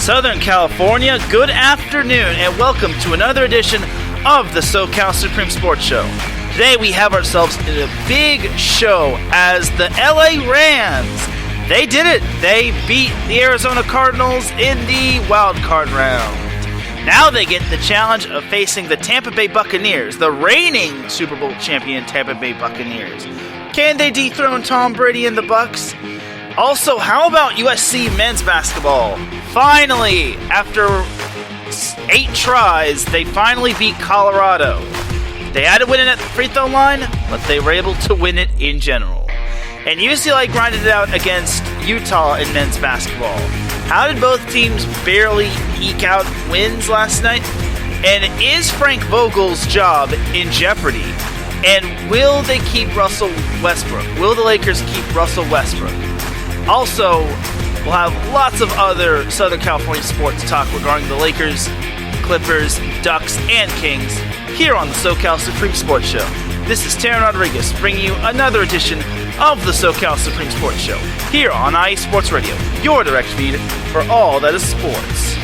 Southern California, good afternoon, and welcome to another edition of the SoCal Supreme Sports Show. Today we have ourselves in a big show as the LA Rams. They did it. They beat the Arizona Cardinals in the Wild Card round. Now they get the challenge of facing the Tampa Bay Bucaneers, the reigning Super Bowl champion Tampa Bay Buccaneers. Can they dethrone Tom Brady and the Bucs? Also, how about USC men's basketball? Finally, after 8 tries, they finally beat Colorado. They had to win it at the free throw line, but they were able to win it in general. And UCLA grinded it out against Utah in men's basketball. How did both teams barely eke out wins last night? And is Frank Vogel's job in jeopardy? And will they keep Russell Westbrook? Will the Lakers keep Russell Westbrook? Also, we'll have lots of other Southern California sports talk regarding the Lakers, Clippers, Ducks, and Kings here on the SoCal Supreme Sports Show. This is Teran Rodriguez bringing you another edition of the SoCal Supreme Sports Show here on IE Sports Radio, your direct feed for all that is sports.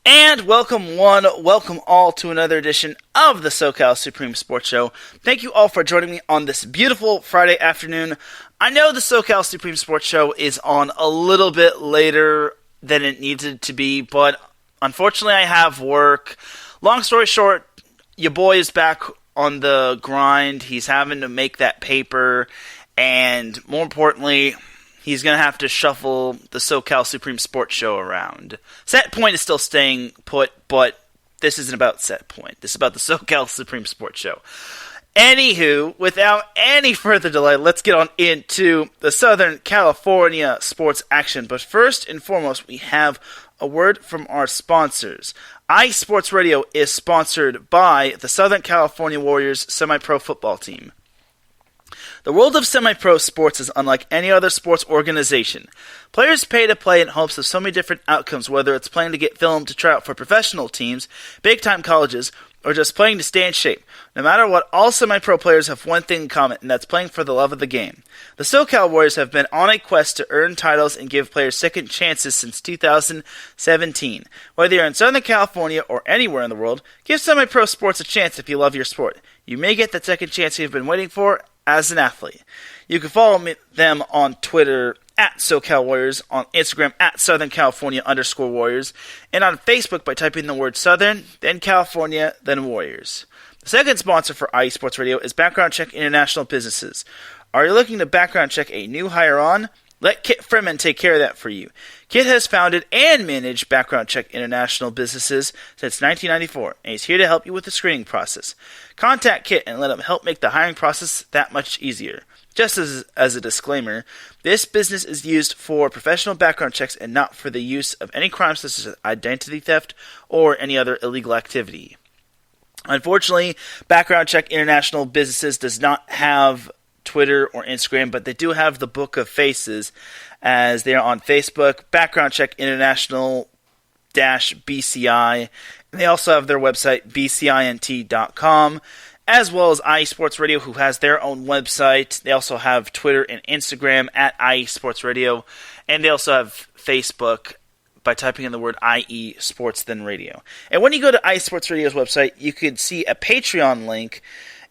And welcome all to another edition of the SoCal Supreme Sports Show. Thank you all for joining me on this beautiful Friday afternoon. I know the SoCal Supreme Sports Show is on a little bit later than it needed to be, but unfortunately I have work. Long story short, your boy is back on the grind. He's having to make that paper, and more importantly, he's going to have to shuffle the SoCal Supreme Sports Show around. Set Point is still staying put, but this isn't about Set Point. This is about the SoCal Supreme Sports Show. Anywho, without any further delay, let's get on into the Southern California sports action. But first and foremost, we have a word from our sponsors. IE Sports Radio is sponsored by the Southern California Warriors semi-pro football team. The world of semi-pro sports is unlike any other sports organization. Players pay to play in hopes of so many different outcomes, whether it's playing to get filmed to try out for professional teams, big-time colleges, or just playing to stay in shape. No matter what, all semi-pro players have one thing in common, and that's playing for the love of the game. The SoCal Warriors have been on a quest to earn titles and give players second chances since 2017. Whether you're in Southern California or anywhere in the world, give semi-pro sports a chance if you love your sport. You may get that second chance you've been waiting for as an athlete. You can follow them on Twitter at SoCal Warriors, on Instagram at Southern_California_Warriors, and on Facebook by typing the word Southern, then California, then Warriors. The second sponsor for IE Sports Radio is Background Check International Businesses. Are you looking to background check a new hire on? Let Kit Freeman take care of that for you. Kit has founded and managed Background Check International Businesses since 1994, and he's here to help you with the screening process. Contact Kit and let him help make the hiring process that much easier. Just as a disclaimer, this business is used for professional background checks and not for the use of any crimes such as identity theft or any other illegal activity. Unfortunately, Background Check International Businesses does not have Twitter or Instagram, but they do have the Book of Faces, as they are on Facebook, Background Check International-BCI, and they also have their website, bcint.com, as well as IE Sports Radio, who has their own website. They also have Twitter and Instagram at IE Sports Radio, and they also have Facebook by typing in the word IE Sports then Radio. And when you go to IE Sports Radio's website, you could see a Patreon link,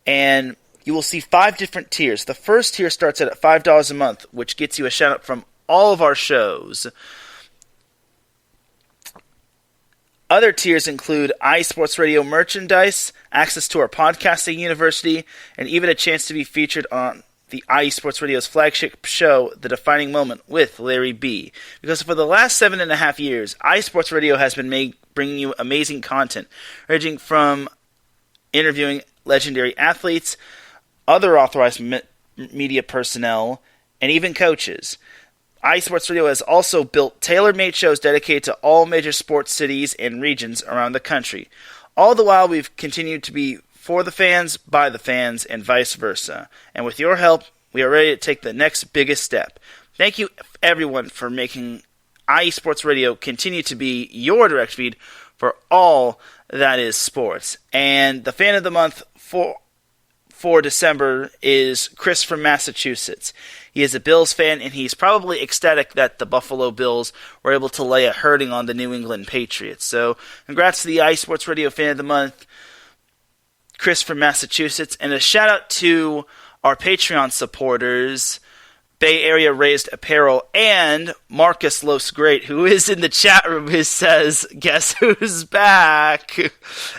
and you will see 5 different tiers. The first tier starts at $5 a month, which gets you a shout-out from all of our shows. Other tiers include iSports Radio merchandise, access to our podcasting university, and even a chance to be featured on the iSports Radio's flagship show, The Defining Moment, with Larry B. Because for the last 7.5 years, iSports Radio has been bringing you amazing content, ranging from interviewing legendary athletes, other authorized media personnel, and even coaches. iSports Radio has also built tailor-made shows dedicated to all major sports cities and regions around the country. All the while, we've continued to be for the fans, by the fans, and vice versa. And with your help, we are ready to take the next biggest step. Thank you, everyone, for making IE Sports Radio continue to be your direct feed for all that is sports. And the fan of the month for December is Chris from Massachusetts. He is a Bills fan, and he's probably ecstatic that the Buffalo Bills were able to lay a hurting on the New England Patriots. So, congrats to the iSports Radio Fan of the Month, Chris from Massachusetts, and a shout-out to our Patreon supporters, Bay Area Raised Apparel, and Marcus Los Great, who is in the chat room, who says, guess who's back?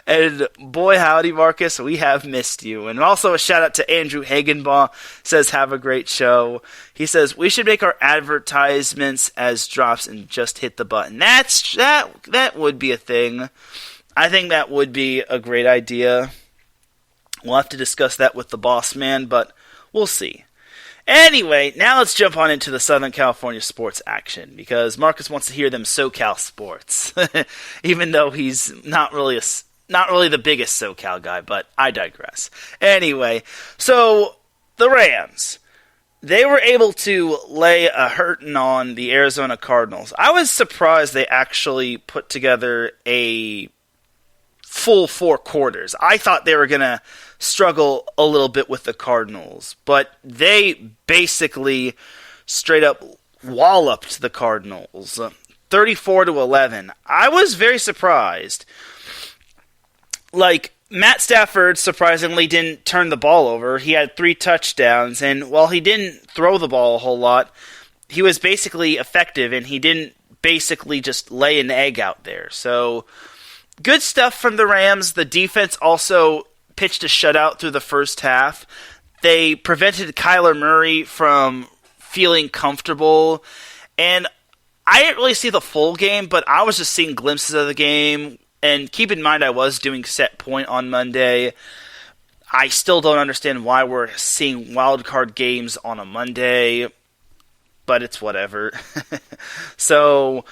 And boy, howdy, Marcus, we have missed you. And also a shout out to Andrew Hagenbaugh, says, have a great show. He says, we should make our advertisements as drops and just hit the button. That would be a thing. I think that would be a great idea. We'll have to discuss that with the boss man, but we'll see. Anyway, now let's jump on into the Southern California sports action, because Marcus wants to hear them SoCal sports, even though he's not really the biggest SoCal guy, but I digress. Anyway, so the Rams, they were able to lay a hurting on the Arizona Cardinals. I was surprised they actually put together a full 4 quarters. I thought they were going to struggle a little bit with the Cardinals, but they basically straight up walloped the Cardinals, 34-11. I was very surprised. Like, Matt Stafford surprisingly didn't turn the ball over. He had 3 touchdowns, and while he didn't throw the ball a whole lot, he was basically effective, and he didn't basically just lay an egg out there. So, good stuff from the Rams. The defense also pitched a shutout through the first half. They prevented Kyler Murray from feeling comfortable. And I didn't really see the full game, but I was just seeing glimpses of the game. And keep in mind, I was doing Set Point on Monday. I still don't understand why we're seeing wild card games on a Monday, but it's whatever. So,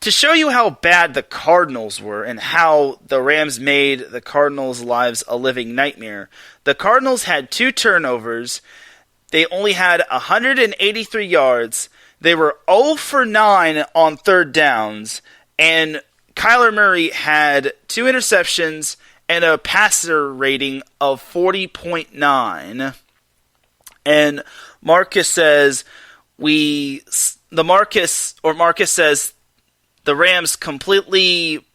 to show you how bad the Cardinals were and how the Rams made the Cardinals' lives a living nightmare, the Cardinals had 2 turnovers. They only had 183 yards. They were 0 for 9 on third downs. And Kyler Murray had 2 interceptions and a passer rating of 40.9. And Marcus says, Marcus says, the Rams completely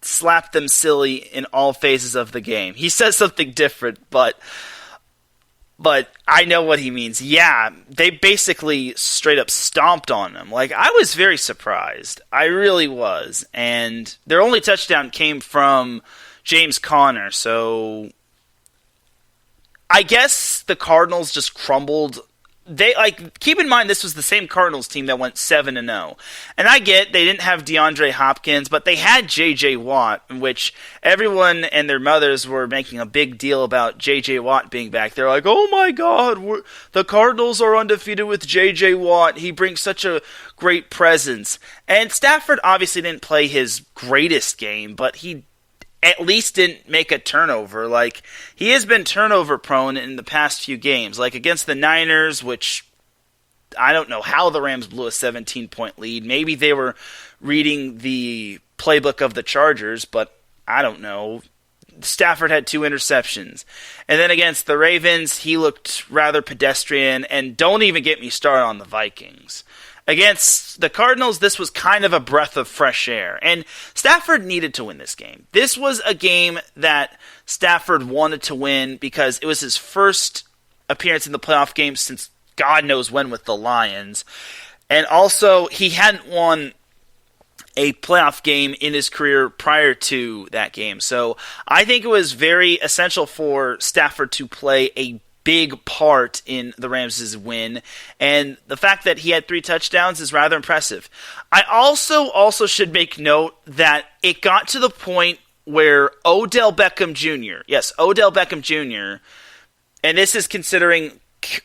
slapped them silly in all phases of the game. He says something different, but I know what he means. Yeah, they basically straight up stomped on them. Like, I was very surprised. I really was. And their only touchdown came from James Conner, so I guess the Cardinals just crumbled. Keep in mind, this was the same Cardinals team that went 7-0. And I get they didn't have DeAndre Hopkins, but they had J.J. Watt, in which everyone and their mothers were making a big deal about J.J. Watt being back. They're like, oh my God, the Cardinals are undefeated with J.J. Watt. He brings such a great presence. And Stafford obviously didn't play his greatest game, but he at least didn't make a turnover. Like, he has been turnover prone in the past few games. Like, against the Niners, which I don't know how the Rams blew a 17-point lead. Maybe they were reading the playbook of the Chargers, but I don't know. Stafford had 2 interceptions. And then against the Ravens, he looked rather pedestrian, and don't even get me started on the Vikings. Against the Cardinals, this was kind of a breath of fresh air, and Stafford needed to win this game. This was a game that Stafford wanted to win because it was his first appearance in the playoff game since God knows when with the Lions. And also, he hadn't won a playoff game in his career prior to that game. So I think it was very essential for Stafford to play a big part in the Rams' win, and the fact that he had 3 touchdowns is rather impressive. I also should make note that it got to the point where Odell Beckham Jr., yes, Odell Beckham Jr., and this is considering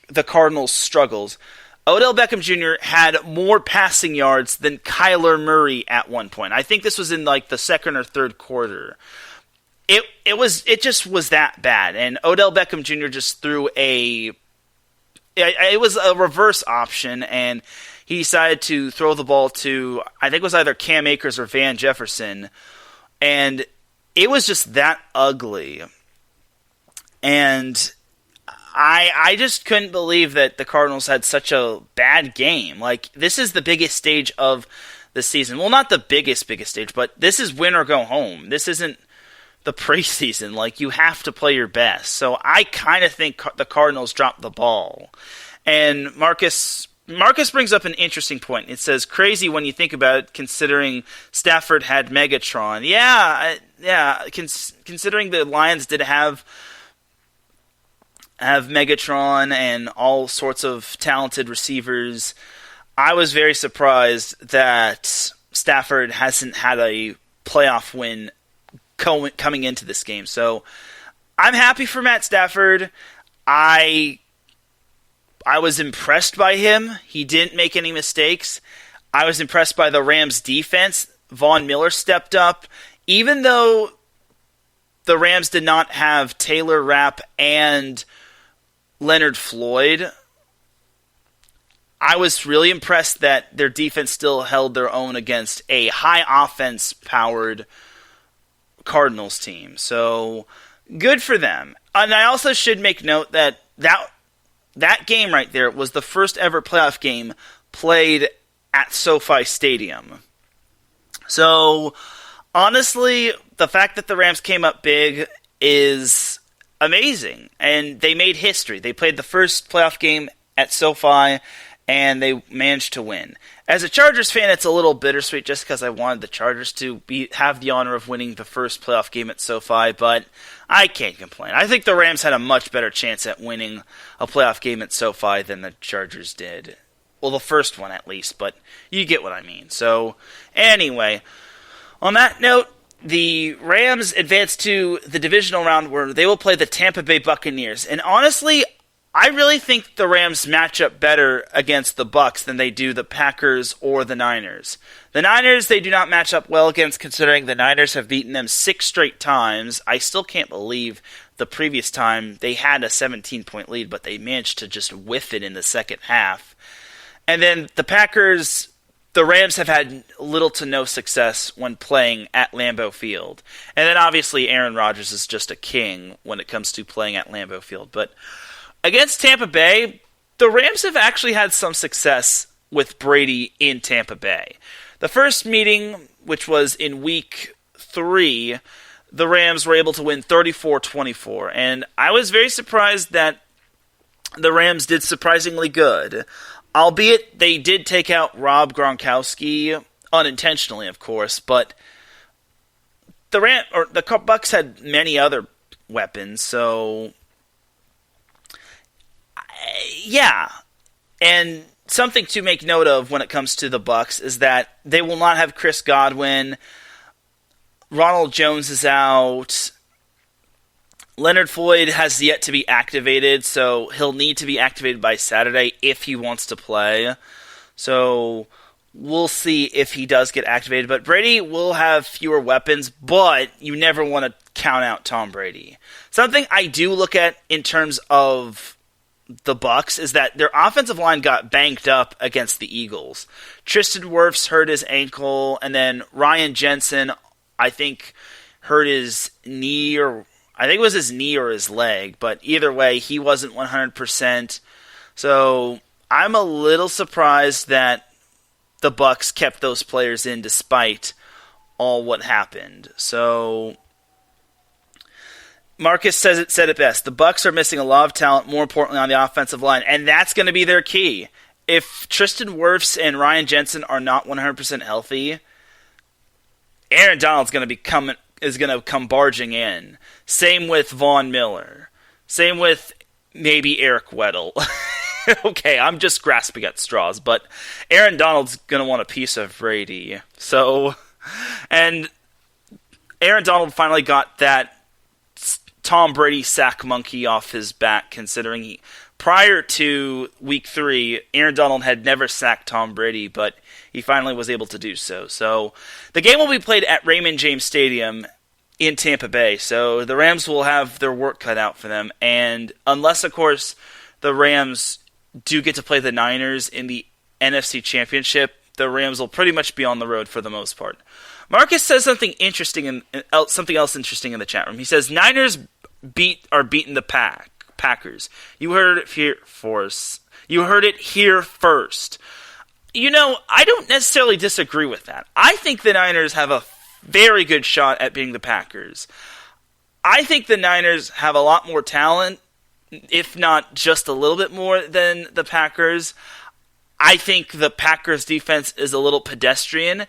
the Cardinals' struggles, Odell Beckham Jr. had more passing yards than Kyler Murray at one point. I think this was in like the second or third quarter. It just was that bad, and Odell Beckham Jr. just threw it was a reverse option, and he decided to throw the ball to, I think it was either Cam Akers or Van Jefferson, and it was just that ugly. And I just couldn't believe that the Cardinals had such a bad game. Like, this is the biggest stage of the season. Well, not the biggest stage, but this is win or go home. This isn't the preseason. Like, you have to play your best. So I kind of think the Cardinals dropped the ball. And Marcus brings up an interesting point. It says, crazy when you think about it, considering Stafford had Megatron. Yeah, considering the Lions did have Megatron and all sorts of talented receivers, I was very surprised that Stafford hasn't had a playoff win coming into this game. So I'm happy for Matt Stafford. I was impressed by him. He didn't make any mistakes. I was impressed by the Rams' defense. Von Miller stepped up. Even though the Rams did not have Taylor Rapp and Leonard Floyd, I was really impressed that their defense still held their own against a high offense-powered Cardinals team. So, good for them. And I also should make note that game right there was the first ever playoff game played at SoFi Stadium. So, honestly, the fact that the Rams came up big is amazing, and they made history. They played the first playoff game at SoFi, and they managed to win. As a Chargers fan, it's a little bittersweet just because I wanted the Chargers to have the honor of winning the first playoff game at SoFi, but I can't complain. I think the Rams had a much better chance at winning a playoff game at SoFi than the Chargers did. Well, the first one at least, but you get what I mean. So, anyway, on that note, the Rams advance to the divisional round where they will play the Tampa Bay Bucaneers. And honestly, I really think the Rams match up better against the Bucs than they do the Packers or the Niners. The Niners, they do not match up well against, considering the Niners have beaten them 6 straight times. I still can't believe the previous time they had a 17-point lead, but they managed to just whiff it in the second half. And then the Packers, the Rams have had little to no success when playing at Lambeau Field. And then obviously Aaron Rodgers is just a king when it comes to playing at Lambeau Field. But against Tampa Bay, the Rams have actually had some success with Brady in Tampa Bay. The first meeting, which was in week 3, the Rams were able to win 34-24. And I was very surprised that the Rams did surprisingly good. Albeit they did take out Rob Gronkowski, unintentionally, of course, but the Bucs had many other weapons, so yeah. And something to make note of when it comes to the Bucs is that they will not have Chris Godwin. Ronald Jones is out. Leonard Floyd has yet to be activated, so he'll need to be activated by Saturday if he wants to play. So we'll see if he does get activated. But Brady will have fewer weapons, but you never want to count out Tom Brady. Something I do look at in terms of the Bucs is that their offensive line got banged up against the Eagles. Tristan Wirfs hurt his ankle, and then Ryan Jensen, I think, hurt his knee, or I think it was his knee or his leg, but either way, he wasn't 100%. So I'm a little surprised that the Bucs kept those players in despite all what happened. So Marcus said it best. The Bucs are missing a lot of talent, more importantly on the offensive line, and that's going to be their key. If Tristan Wirfs and Ryan Jensen are not 100% healthy, Aaron Donald's going to come barging in. Same with Von Miller. Same with maybe Eric Weddle. Okay, I'm just grasping at straws, but Aaron Donald's going to want a piece of Brady. So, and Aaron Donald finally got that Tom Brady sack monkey off his back, considering prior to week 3, Aaron Donald had never sacked Tom Brady, but he finally was able to do so. So the game will be played at Raymond James Stadium in Tampa Bay, so the Rams will have their work cut out for them, and unless, of course, the Rams do get to play the Niners in the NFC Championship, the Rams will pretty much be on the road for the most part. Marcus says something else interesting in the chat room. He says Niners are beating the Packers. You heard it here first. You heard it here first. You know, I don't necessarily disagree with that. I think the Niners have a very good shot at beating the Packers. I think the Niners have a lot more talent, if not just a little bit more than the Packers. I think the Packers defense is a little pedestrian.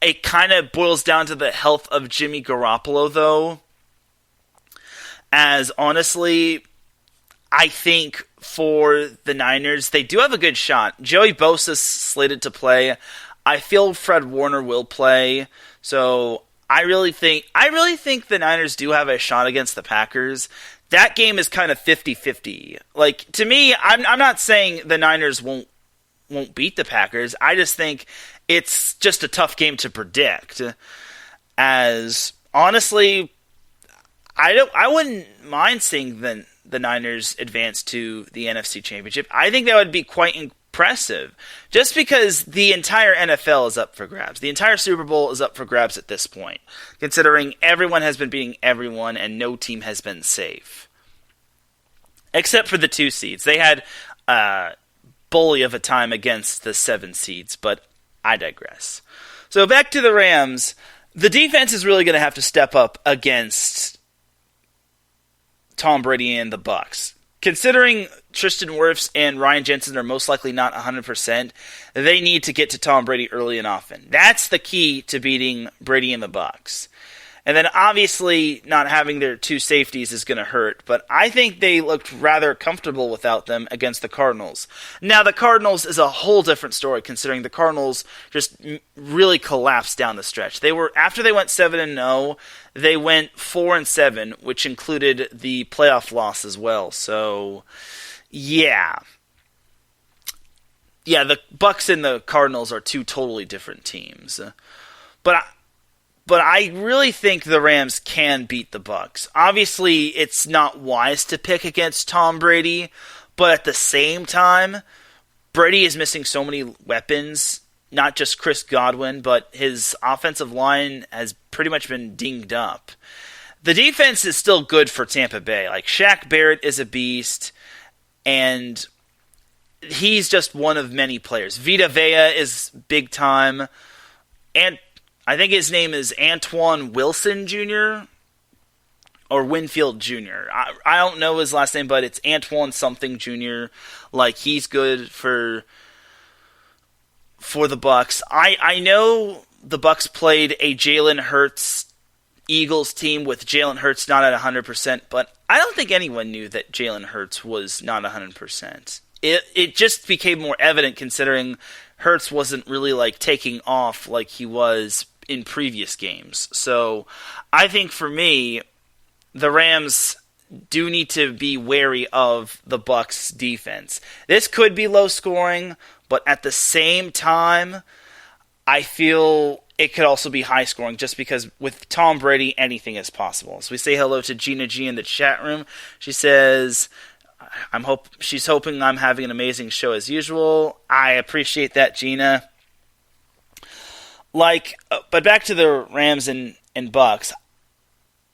It kind of boils down to the health of Jimmy Garoppolo, though. As honestly, I think for the Niners, they do have a good shot. Joey Bosa's slated to play. I feel Fred Warner will play. So I really think the Niners do have a shot against the Packers. That game is kind of 50-50. Like, to me, I'm not saying the Niners won't beat the Packers. I just think it's just a tough game to predict. As honestly, I wouldn't mind seeing the Niners advance to the NFC Championship. I think that would be quite impressive, just because the entire NFL is up for grabs. The entire Super Bowl is up for grabs at this point, considering everyone has been beating everyone and no team has been safe. Except for the 2 seeds. They had bully of a time against the 7 seeds, but I digress. So back to the Rams. The defense is really going to have to step up against Tom Brady and the Bucs. Considering Tristan Wirfs and Ryan Jensen are most likely not 100%, they need to get to Tom Brady early and often. That's the key to beating Brady and the Bucs. And then obviously not having their 2 safeties is going to hurt, but I think they looked rather comfortable without them against the Cardinals. Now the Cardinals is a whole different story, considering the Cardinals just really collapsed down the stretch. After they went 7-0, they went 4-7, which included the playoff loss as well. So yeah, the Bucs and the Cardinals are 2 totally different teams. But I really think the Rams can beat the Bucs. Obviously, it's not wise to pick against Tom Brady, but at the same time, Brady is missing so many weapons, not just Chris Godwin, but his offensive line has pretty much been dinged up. The defense is still good for Tampa Bay. Like, Shaq Barrett is a beast, and he's just one of many players. Vita Vea is big time, and I think his name is Antoine Wilson Jr. or Winfield Jr. I don't know his last name, but it's Antoine something Jr. Like, he's good for the Bucs. I know the Bucs played a Jalen Hurts Eagles team with Jalen Hurts not at 100%, but I don't think anyone knew that Jalen Hurts was not 100%. It just became more evident considering Hurts wasn't really like taking off like he was in previous games. So I think for me, the Rams do need to be wary of the Bucs defense. This could be low scoring, but at the same time, I feel it could also be high scoring just because with Tom Brady, anything is possible. So we say hello to Gina G in the chat room. She says, she's hoping I'm having an amazing show as usual. I appreciate that, Gina. But back to the Rams and Bucs.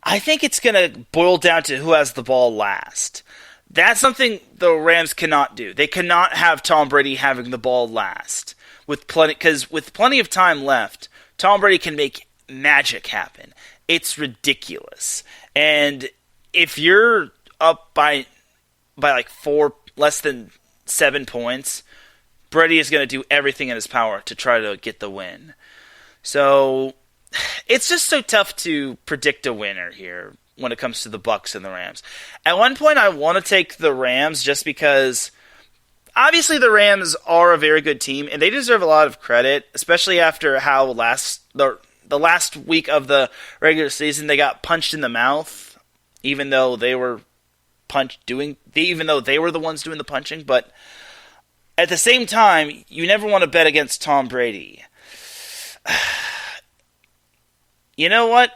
I think it's going to boil down to who has the ball last. That's something the Rams cannot do. They cannot have Tom Brady having the ball last because with plenty of time left, Tom Brady can make magic happen. It's ridiculous. And if you're up by like 4, less than 7 points, Brady is going to do everything in his power to try to get the win. So it's just so tough to predict a winner here when it comes to the Bucs and the Rams. At one point, I want to take the Rams just because obviously the Rams are a very good team, and they deserve a lot of credit, especially after how the last week of the regular season they got punched in the mouth, even though they were the ones doing the punching. But at the same time, you never want to bet against Tom Brady. You know what?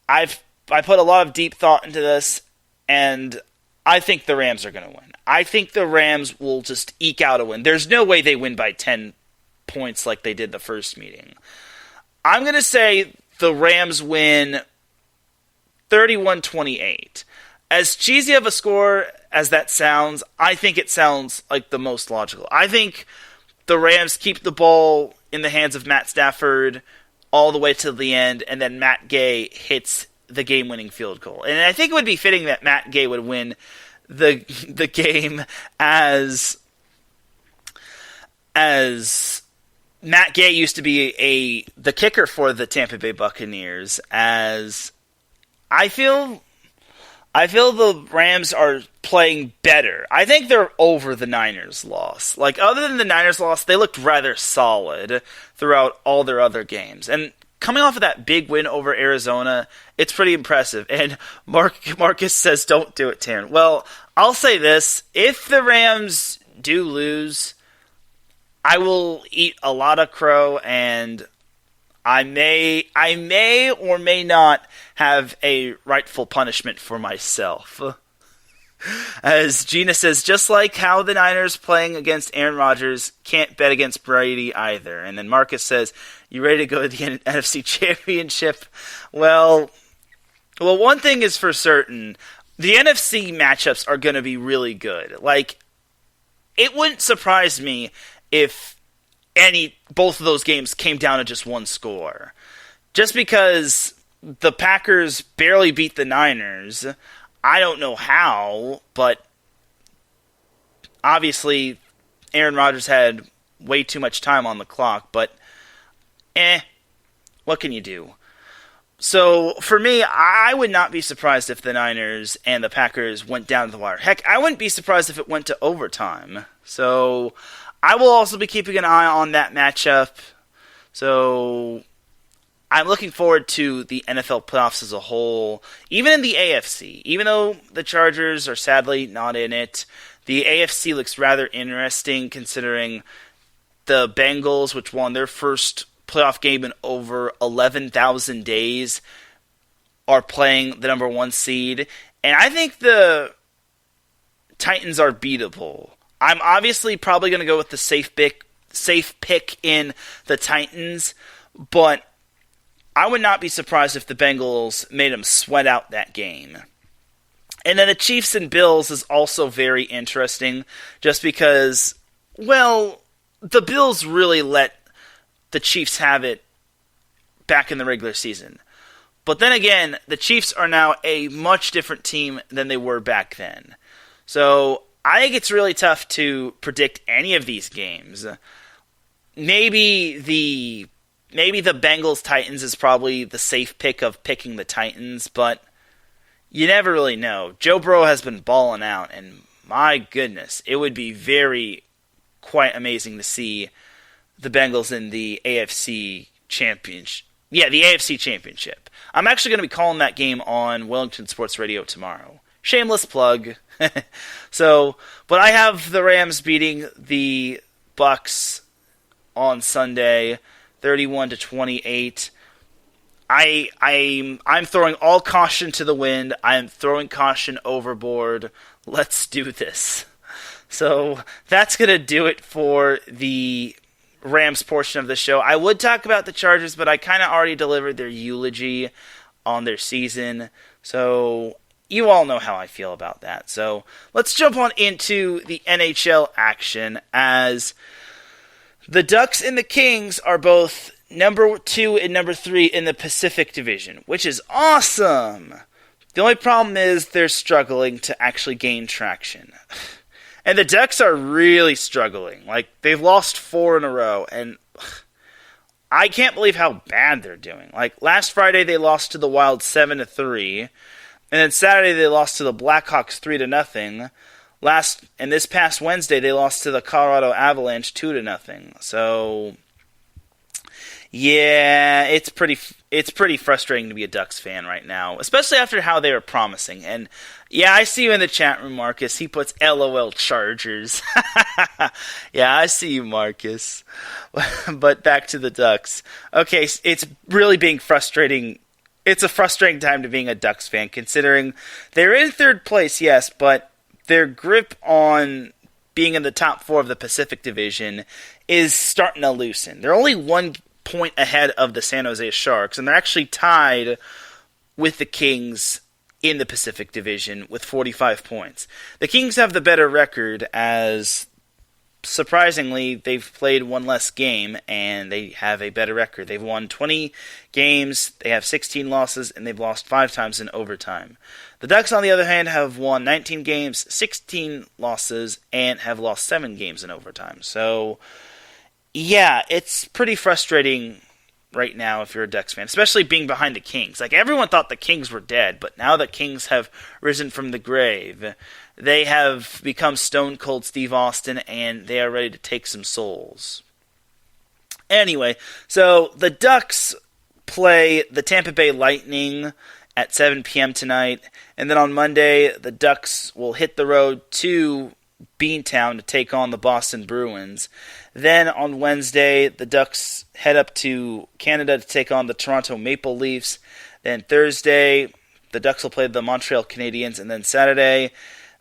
I put a lot of deep thought into this, and I think the Rams are going to win. I think the Rams will just eke out a win. There's no way they win by 10 points like they did the first meeting. I'm going to say the Rams win 31-28. As cheesy of a score as that sounds, I think it sounds like the most logical. I think the Rams keep the ball in the hands of Matt Stafford all the way to the end, and then Matt Gay hits the game-winning field goal. And I think it would be fitting that Matt Gay would win the game as Matt Gay used to be the kicker for the Tampa Bay Buccaneers. As I feel the Rams are playing better. I think they're over the Niners loss. Like, other than the Niners loss, they looked rather solid throughout all their other games. And coming off of that big win over Arizona, it's pretty impressive. And Marcus says, don't do it, Teran. Well, I'll say this. If the Rams do lose, I will eat a lot of crow, and I may or may not have a rightful punishment for myself. As Gina says, just like how the Niners playing against Aaron Rodgers can't bet against Brady either. And then Marcus says, you ready to go to the NFC Championship? Well, one thing is for certain. The NFC matchups are going to be really good. Like, it wouldn't surprise me if both of those games came down to just one score. Just because the Packers barely beat the Niners, I don't know how, but obviously Aaron Rodgers had way too much time on the clock, but what can you do? So for me, I would not be surprised if the Niners and the Packers went down to the wire. Heck, I wouldn't be surprised if it went to overtime. So I will also be keeping an eye on that matchup. So I'm looking forward to the NFL playoffs as a whole. Even in the AFC, even though the Chargers are sadly not in it, the AFC looks rather interesting considering the Bengals, which won their first playoff game in over 11,000 days, are playing the number 1 seed. And I think the Titans are beatable. I'm obviously probably going to go with the safe pick in the Titans, but I would not be surprised if the Bengals made them sweat out that game. And then the Chiefs and Bills is also very interesting, just because, well, the Bills really let the Chiefs have it back in the regular season. But then again, the Chiefs are now a much different team than they were back then. So I think it's really tough to predict any of these games. Maybe the Bengals-Titans is probably the safe pick of picking the Titans, but you never really know. Joe Burrow has been balling out, and my goodness, it would be quite amazing to see the Bengals in the AFC Championship. Yeah, the AFC Championship. I'm actually going to be calling that game on Wellington Sports Radio tomorrow. Shameless plug. But I have the Rams beating the Bucs on Sunday, 31-28. I'm throwing all caution to the wind. I'm throwing caution overboard. Let's do this. So that's going to do it for the Rams portion of the show. I would talk about the Chargers, but I kind of already delivered their eulogy on their season. So you all know how I feel about that. So let's jump on into the NHL action, as the Ducks and the Kings are both number 2 and number 3 in the Pacific Division, which is awesome. The only problem is they're struggling to actually gain traction. And the Ducks are really struggling. Like, they've lost 4 in a row, and I can't believe how bad they're doing. Like, last Friday they lost to the Wild 7-3, and then Saturday they lost to the Blackhawks 3-0. And this past Wednesday they lost to the Colorado Avalanche 2-0. So yeah, it's pretty frustrating to be a Ducks fan right now, especially after how they were promising. And yeah, I see you in the chat room, Marcus. He puts LOL Chargers. Yeah, I see you, Marcus. But back to the Ducks. Okay, it's really being frustrating. It's a frustrating time to being a Ducks fan, considering they're in third place, yes, but their grip on being in the top 4 of the Pacific Division is starting to loosen. They're only 1 point ahead of the San Jose Sharks, and they're actually tied with the Kings in the Pacific Division with 45 points. The Kings have the better record, as surprisingly they've played 1 less game and they have a better record. They've won 20 games, they have 16 losses, and they've lost 5 times in overtime. The Ducks, on the other hand, have won 19 games, 16 losses, and have lost 7 games in overtime. So yeah, it's pretty frustrating right now if you're a Ducks fan, especially being behind the Kings. Like, everyone thought the Kings were dead, but now the Kings have risen from the grave. They have become Stone Cold Steve Austin, and they are ready to take some souls. Anyway, so the Ducks play the Tampa Bay Lightning at 7 p.m. tonight, and then on Monday, the Ducks will hit the road to Beantown to take on the Boston Bruins. Then on Wednesday, the Ducks head up to Canada to take on the Toronto Maple Leafs. Then Thursday, the Ducks will play the Montreal Canadiens, and then Saturday,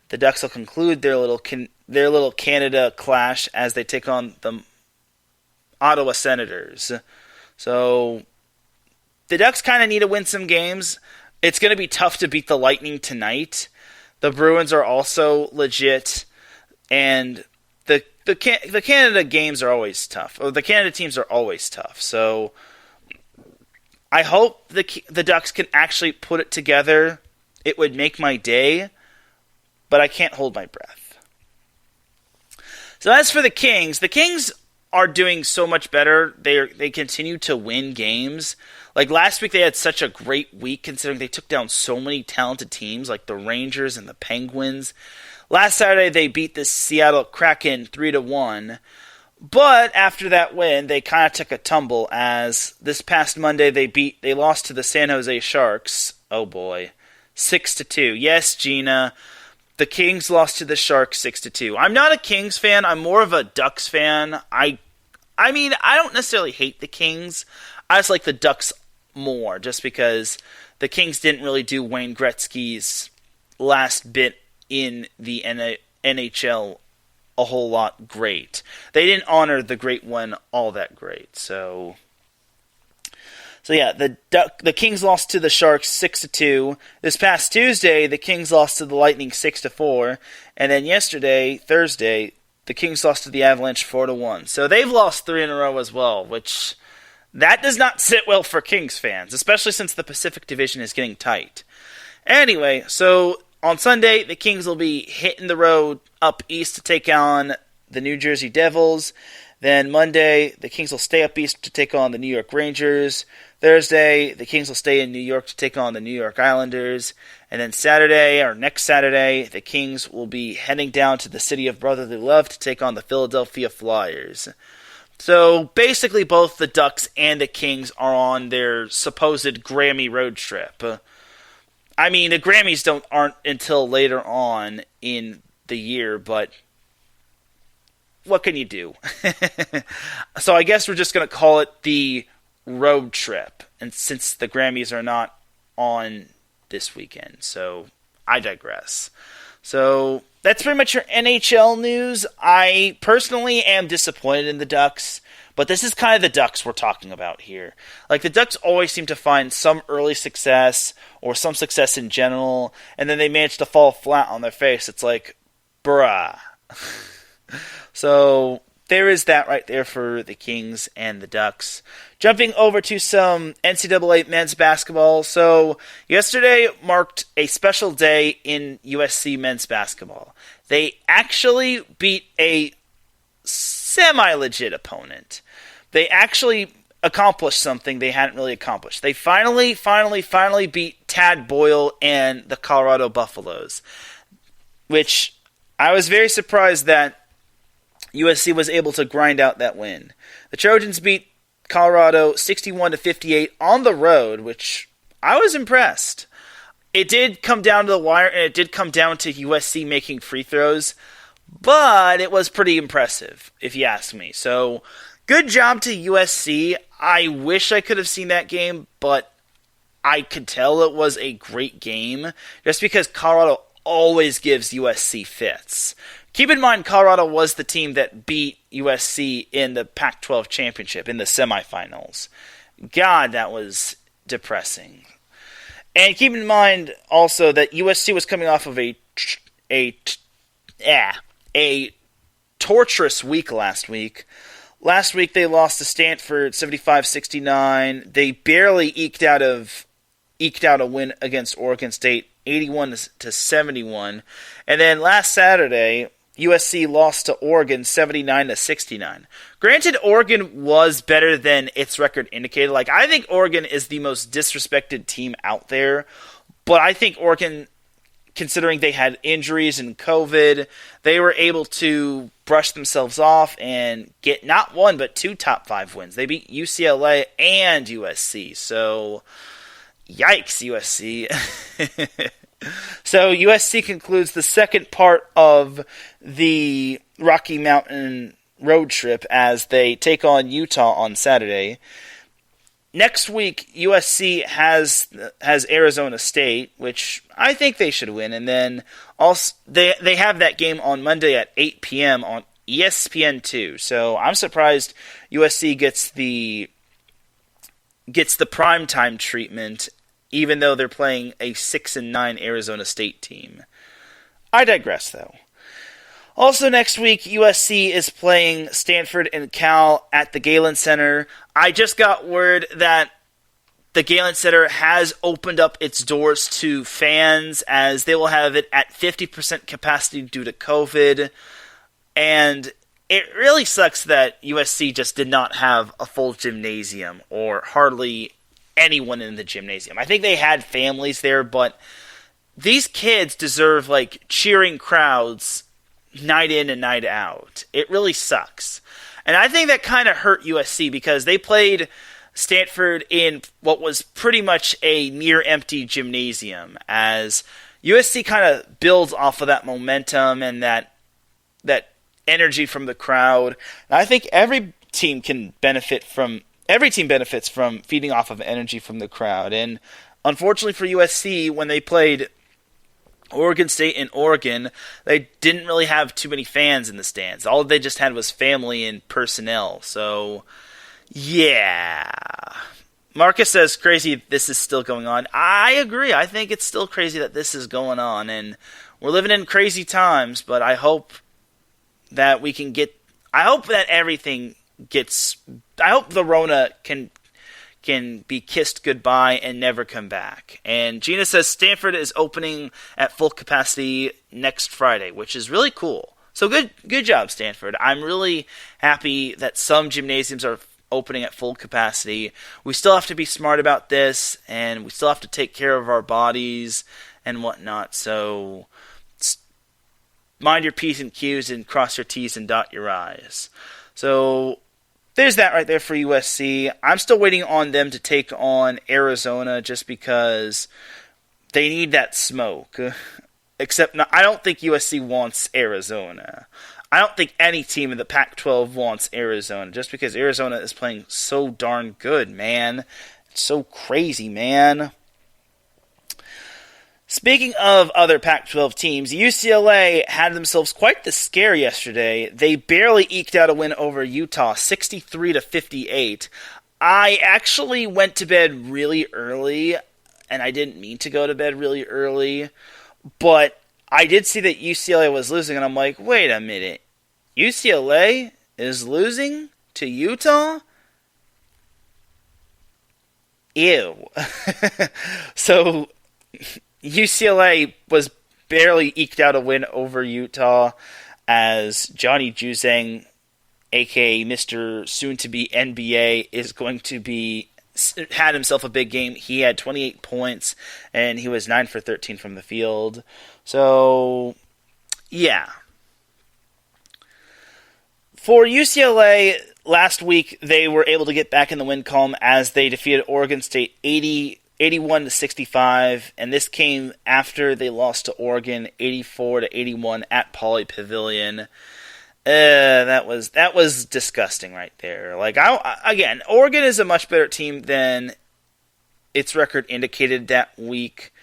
the Ducks will conclude their little Canada clash as they take on the Ottawa Senators. So the Ducks kind of need to win some games. It's going to be tough to beat the Lightning tonight. The Bruins are also legit, and the Canada games are always tough. Or the Canada teams are always tough. So I hope the Ducks can actually put it together. It would make my day, but I can't hold my breath. So as for the Kings are doing so much better. They continue to win games. Like, last week they had such a great week, considering they took down so many talented teams like the Rangers and the Penguins. Last Saturday they beat the Seattle Kraken 3-1. But after that win, they kind of took a tumble, as this past Monday they lost to the San Jose Sharks. Oh boy. 6-2. Yes, Gina. The Kings lost to the Sharks 6-2. I'm not a Kings fan. I'm more of a Ducks fan. I mean, I don't necessarily hate the Kings. I just like the Ducks more, just because the Kings didn't really do Wayne Gretzky's last bit in the NHL a whole lot great. They didn't honor the great one all that great. So yeah, the Kings lost to the Sharks 6-2. This past Tuesday, the Kings lost to the Lightning 6-4, and then yesterday, Thursday, the Kings lost to the Avalanche 4-1. So they've lost 3 in a row as well, which that does not sit well for Kings fans, especially since the Pacific Division is getting tight. Anyway, so on Sunday, the Kings will be hitting the road up east to take on the New Jersey Devils. Then Monday, the Kings will stay up east to take on the New York Rangers. Thursday, the Kings will stay in New York to take on the New York Islanders. And then next Saturday, the Kings will be heading down to the city of brotherly love to take on the Philadelphia Flyers. So basically both the Ducks and the Kings are on their supposed Grammy road trip. I mean, the Grammys aren't until later on in the year, but what can you do? So I guess we're just going to call it the road trip, and since the Grammys are not on this weekend, so I digress. So that's pretty much your NHL news. I personally am disappointed in the Ducks, but this is kind of the Ducks we're talking about here. Like, the Ducks always seem to find some early success or some success in general, and then they manage to fall flat on their face. It's like, bruh. So there is that right there for the Kings and the Ducks. Jumping over to some NCAA men's basketball. So yesterday marked a special day in USC men's basketball. They actually beat a semi-legit opponent. They actually accomplished something they hadn't really accomplished. They finally beat Tad Boyle and the Colorado Buffaloes, which I was very surprised that USC was able to grind out that win. The Trojans beat Colorado 61-58 on the road, which I was impressed. It did come down to the wire, and it did come down to USC making free throws, but it was pretty impressive, if you ask me. So, good job to USC. I wish I could have seen that game, but I could tell it was a great game, just because Colorado always gives USC fits. Keep in mind, Colorado was the team that beat USC in the Pac-12 championship in the semifinals. God, that was depressing. And keep in mind also that USC was coming off of a torturous week last week. Last week they lost to Stanford 75-69. They barely eked out a win against Oregon State 81-71. And then last Saturday, USC lost to Oregon 79-69. Granted, Oregon was better than its record indicated. Like, I think Oregon is the most disrespected team out there, but I think Oregon, considering they had injuries and COVID, they were able to brush themselves off and get not one but two top 5 wins. They beat UCLA and USC, so yikes, USC. So USC concludes the second part of the Rocky Mountain road trip as they take on Utah on Saturday. Next week, USC has Arizona State, which I think they should win, and then also they have that game on Monday at 8 p.m. on ESPN2. So I'm surprised USC gets the primetime treatment, even though they're playing a 6-9 Arizona State team. I digress, though. Also next week, USC is playing Stanford and Cal at the Galen Center. I just got word that the Galen Center has opened up its doors to fans, as they will have it at 50% capacity due to COVID. And it really sucks that USC just did not have a full gymnasium, or hardly anyone in the gymnasium. I think they had families there, but these kids deserve like cheering crowds night in and night out. It really sucks. And I think that kind of hurt USC because they played Stanford in what was pretty much a near empty gymnasium, as USC kind of builds off of that momentum and that energy from the crowd. And I think every team benefits from feeding off of energy from the crowd. And unfortunately for USC, when they played Oregon State in Oregon, they didn't really have too many fans in the stands. All they just had was family and personnel. So, yeah. Marcus says, crazy this is still going on. I agree. I think it's still crazy that this is going on. And we're living in crazy times, but I hope that we can get... I hope that everything gets... I hope the Rona can be kissed goodbye and never come back. And Gina says Stanford is opening at full capacity next Friday, which is really cool. So good job, Stanford. I'm really happy that some gymnasiums are opening at full capacity. We still have to be smart about this, and we still have to take care of our bodies and whatnot. So mind your P's and Q's and cross your T's and dot your I's. So there's that right there for USC. I'm still waiting on them to take on Arizona just because they need that smoke. Except I don't think USC wants Arizona. I don't think any team in the Pac-12 wants Arizona just because Arizona is playing so darn good, man. It's so crazy, man. Speaking of other Pac-12 teams, UCLA had themselves quite the scare yesterday. They barely eked out a win over Utah, 63-58. I actually went to bed really early, and I didn't mean to go to bed really early, but I did see that UCLA was losing, and I'm like, wait a minute. UCLA is losing to Utah? Ew. So UCLA was barely eked out a win over Utah as Johnny Juzang, a.k.a. Mr. Soon-to-be NBA, had himself a big game. He had 28 points, and he was 9 for 13 from the field. So, yeah. For UCLA, last week they were able to get back in the win column as they defeated Oregon State 81-65, and this came after they lost to Oregon 84-81 at Pauley Pavilion. That was disgusting right there. Like, again, Oregon is a much better team than its record indicated that week,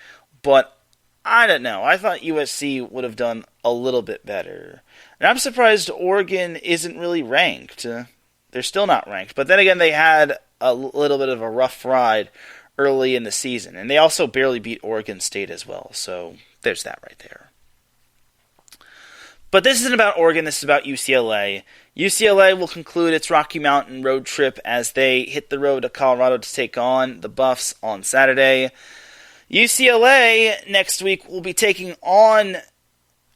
but I don't know. I thought USC would have done a little bit better. And I'm surprised Oregon isn't really ranked. They're still not ranked. But then again, they had a little bit of a rough ride early in the season. And they also barely beat Oregon State as well. So there's that right there. But this isn't about Oregon. This is about UCLA. UCLA will conclude its Rocky Mountain road trip as they hit the road to Colorado to take on the Buffs on Saturday. UCLA next week will be taking on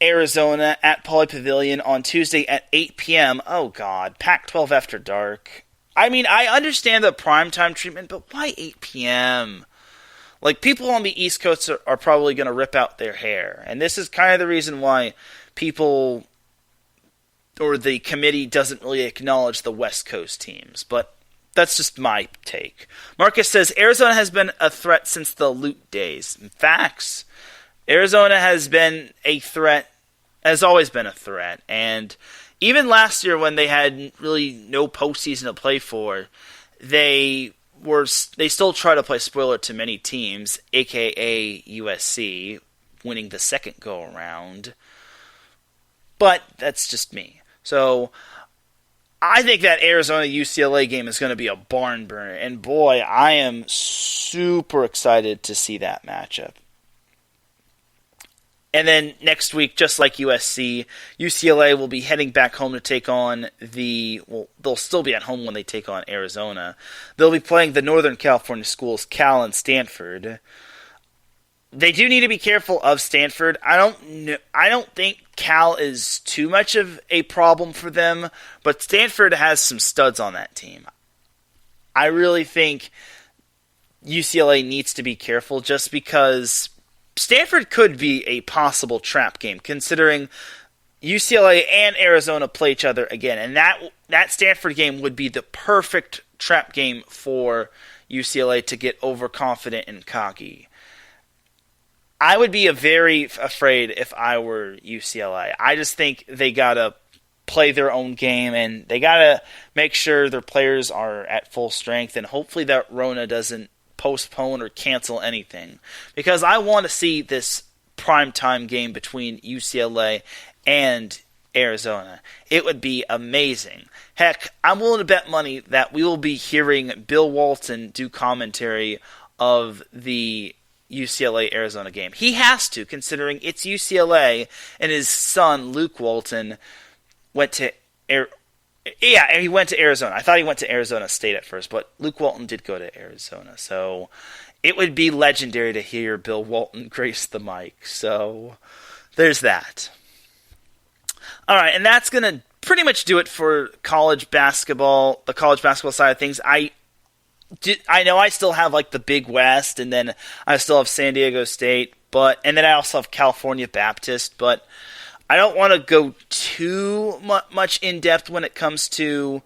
Arizona at Pauley Pavilion on Tuesday at 8 p.m. Oh, God. Pac-12 after dark. I mean, I understand the primetime treatment, but why 8 p.m.? Like, people on the East Coast are probably going to rip out their hair. And this is kind of the reason why people or the committee doesn't really acknowledge the West Coast teams. But that's just my take. Marcus says, Arizona has been a threat since the Loot days. Facts. Arizona has been a threat, has always been a threat. And even last year when they had really no postseason to play for, they still try to play spoiler to many teams, a.k.a. USC, winning the second go-around. But that's just me. So I think that Arizona-UCLA game is going to be a barn burner. And boy, I am super excited to see that matchup. And then next week, just like USC, UCLA will be heading back home to take on they'll still be at home when they take on Arizona. They'll be playing the Northern California schools, Cal and Stanford. They do need to be careful of Stanford. I don't think Cal is too much of a problem for them, but Stanford has some studs on that team. I really think UCLA needs to be careful just because Stanford could be a possible trap game, considering UCLA and Arizona play each other again. And that Stanford game would be the perfect trap game for UCLA to get overconfident and cocky. I would be very afraid if I were UCLA. I just think they got to play their own game, and they got to make sure their players are at full strength, and hopefully that Rona doesn't postpone or cancel anything, because I want to see this primetime game between UCLA and Arizona. It would be amazing. Heck, I'm willing to bet money that we will be hearing Bill Walton do commentary of the UCLA-Arizona game. He has to, considering it's UCLA and his son, Luke Walton, went to he went to Arizona. I thought he went to Arizona State at first, but Luke Walton did go to Arizona. So it would be legendary to hear Bill Walton grace the mic. So there's that. All right, and that's going to pretty much do it for college basketball, the college basketball side of things. I know I still have like the Big West, and then I still have San Diego State, and then I also have California Baptist, but I don't want to go too much in depth when it comes to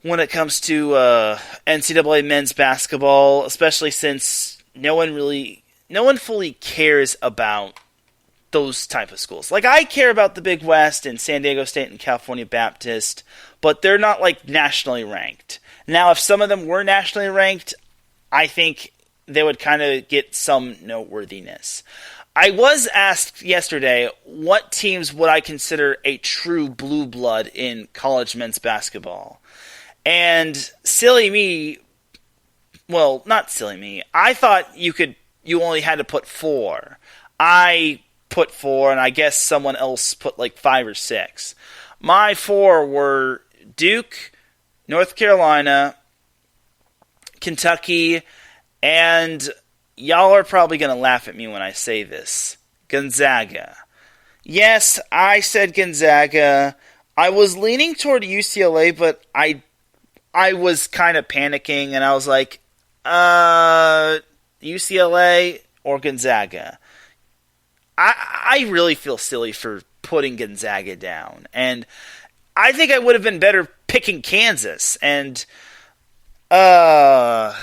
NCAA men's basketball, especially since no one fully cares about those type of schools. Like, I care about the Big West and San Diego State and California Baptist, but they're not like nationally ranked. Now, if some of them were nationally ranked, I think they would kind of get some noteworthiness. I was asked yesterday what teams would I consider a true blue blood in college men's basketball. And silly me, well, not silly me, I thought you only had to put 4. I put 4, and I guess someone else put like 5 or 6. My 4 were Duke, North Carolina, Kentucky, and y'all are probably going to laugh at me when I say this, Gonzaga. Yes, I said Gonzaga. I was leaning toward UCLA, but I was kind of panicking, and I was like, UCLA or Gonzaga. I really feel silly for putting Gonzaga down, and I think I would have been better picking Kansas, and I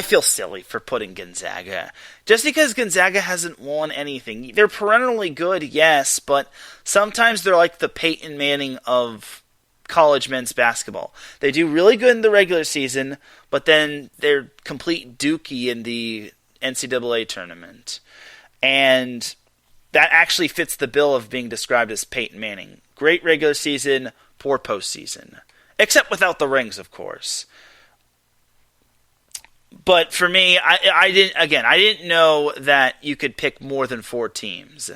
feel silly for putting Gonzaga. Just because Gonzaga hasn't won anything. They're perennially good, yes, but sometimes they're like the Peyton Manning of college men's basketball. They do really good in the regular season, but then they're complete dookie in the NCAA tournament. And that actually fits the bill of being described as Peyton Manning. Great regular season, poor postseason. Except without the rings, of course. But for me, I didn't know that you could pick more than 4 teams.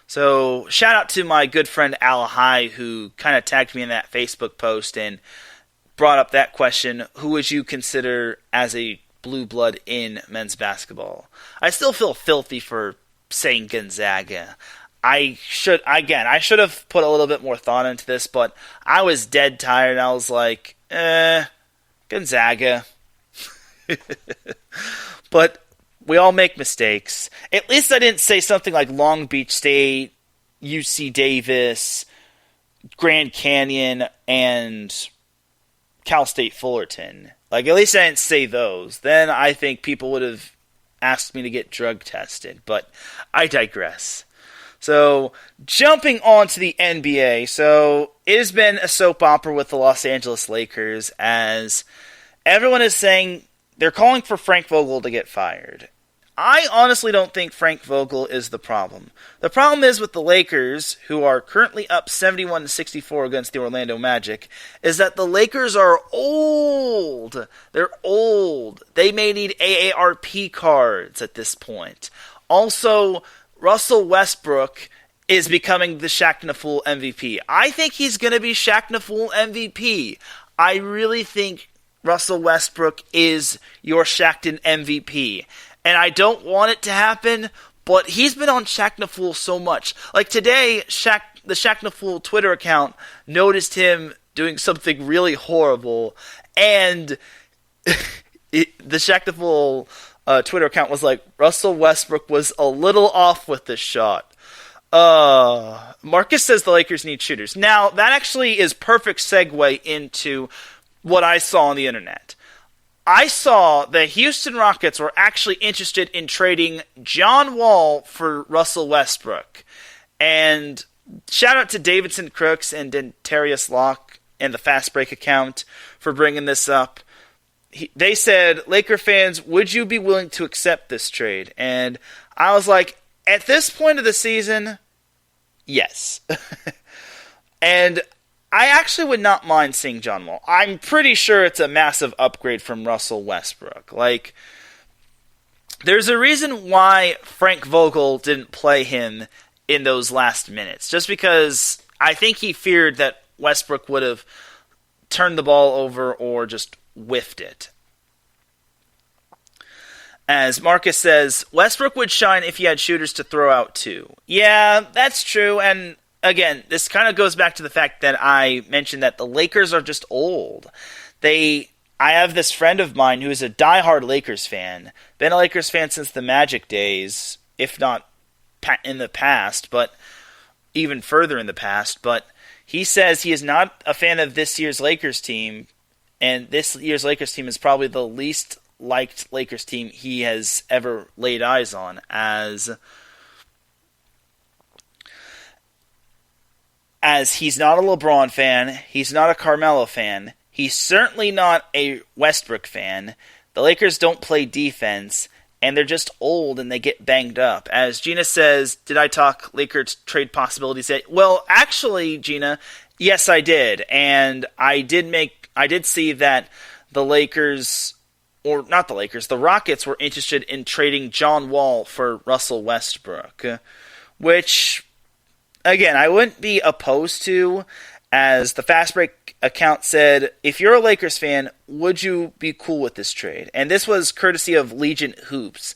So shout out to my good friend Anaheims, who kind of tagged me in that Facebook post and brought up that question: who would you consider as a blue blood in men's basketball? I still feel filthy for saying Gonzaga. I should have put a little bit more thought into this, but I was dead tired. I was like, Gonzaga. But we all make mistakes. At least I didn't say something like Long Beach State, UC Davis, Grand Canyon, and Cal State Fullerton. Like, at least I didn't say those. Then I think people would have asked me to get drug tested. But I digress. So, jumping on to the NBA. So, it has been a soap opera with the Los Angeles Lakers, as everyone is saying they're calling for Frank Voegel to get fired. I honestly don't think Frank Voegel is the problem. The problem is with the Lakers, who are currently up 71-64 against the Orlando Magic, is that the Lakers are old. They're old. They may need AARP cards at this point. Also, Russell Westbrook is becoming the Shaq Nafool MVP. I think he's going to be Shaq Nafool MVP. I really think Russell Westbrook is your Shaqtin' MVP. And I don't want it to happen, but he's been on Shaq Nafool so much. Like today, the Shaq Nafool Twitter account noticed him doing something really horrible, and the Shaq Nafool Twitter account was like, Russell Westbrook was a little off with this shot. Marcus says the Lakers need shooters. Now, that actually is perfect segue into what I saw on the internet. I saw the Houston Rockets were actually interested in trading John Wall for Russell Westbrook. And shout out to Davidson Crooks and Dentarius Locke and the Fast Break account for bringing this up. They said, Laker fans, would you be willing to accept this trade? And I was like, at this point of the season, yes. And I actually would not mind seeing John Wall. I'm pretty sure it's a massive upgrade from Russell Westbrook. Like, there's a reason why Frank Voegel didn't play him in those last minutes. Just because I think he feared that Westbrook would have turned the ball over or just whiffed it. As Marcus says, Westbrook would shine if he had shooters to throw out too. Yeah, that's true, and again, this kind of goes back to the fact that I mentioned that the Lakers are just old. I have this friend of mine who is a diehard Lakers fan, been a Lakers fan since the Magic days, if not in the past, but even further in the past, but he says he is not a fan of this year's Lakers team, and this year's Lakers team is probably the least liked Lakers team he has ever laid eyes on, as he's not a LeBron fan, he's not a Carmelo fan, he's certainly not a Westbrook fan. the Lakers don't play defense, and they're just old and they get banged up. As Gina says, did I talk Lakers trade possibilities yet? Well, actually, Gina, yes, I did. And I did see that the Lakers, or not the Lakers, the Rockets were interested in trading John Wall for Russell Westbrook, which, again, I wouldn't be opposed to. As the Fast Break account said, if you're a Lakers fan, would you be cool with this trade? And this was courtesy of Legion Hoops,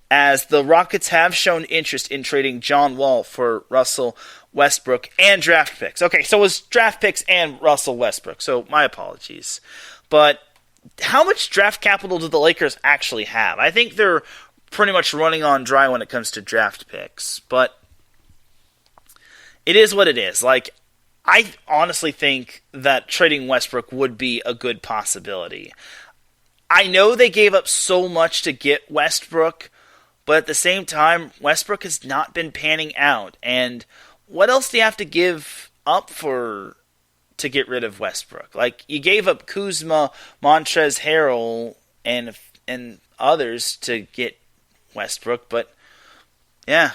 as the Rockets have shown interest in trading John Wall for Russell Westbrook and draft picks. Okay, so it was draft picks and Russell Westbrook, so my apologies. But how much draft capital do the Lakers actually have? I think they're pretty much running on dry when it comes to draft picks, but it is what it is. Like, I honestly think that trading Westbrook would be a good possibility. I know they gave up so much to get Westbrook, but at the same time, Westbrook has not been panning out. And what else do you have to give up to get rid of Westbrook? Like, you gave up Kuzma, Montrezl Harrell, and others to get Westbrook, but yeah.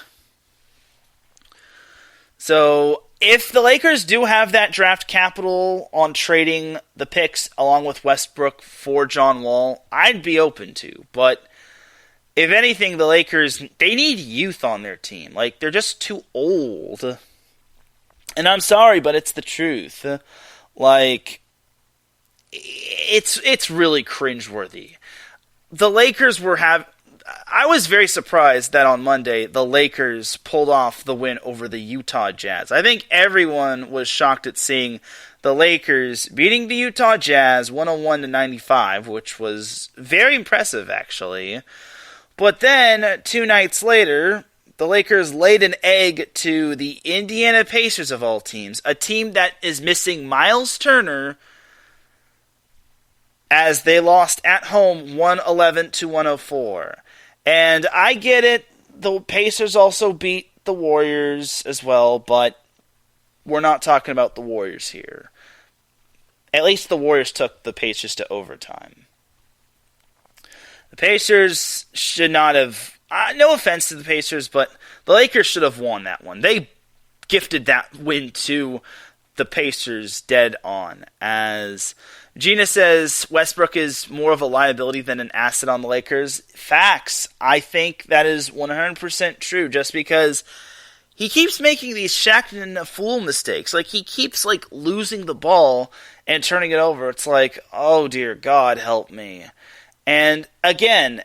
So if the Lakers do have that draft capital on trading the picks along with Westbrook for John Wall, I'd be open to. But if anything, the Lakers, they need youth on their team. Like, they're just too old. And I'm sorry, but it's the truth. Like, it's really cringeworthy. The Lakers I was very surprised that on Monday the Lakers pulled off the win over the Utah Jazz. I think everyone was shocked at seeing the Lakers beating the Utah Jazz 101-95, which was very impressive actually. But then 2 nights later, the Lakers laid an egg to the Indiana Pacers of all teams, a team that is missing Miles Turner, as they lost at home 111-104. And I get it, the Pacers also beat the Warriors as well, but we're not talking about the Warriors here. At least the Warriors took the Pacers to overtime. The Pacers should not have, no offense to the Pacers, but the Lakers should have won that one. They gifted that win to the Pacers dead on. As Gina says, Westbrook is more of a liability than an asset on the Lakers. Facts. I think that is 100% true, just because he keeps making these Shaq and a fool mistakes. Like, he keeps, losing the ball and turning it over. It's like, oh dear God, help me. And again,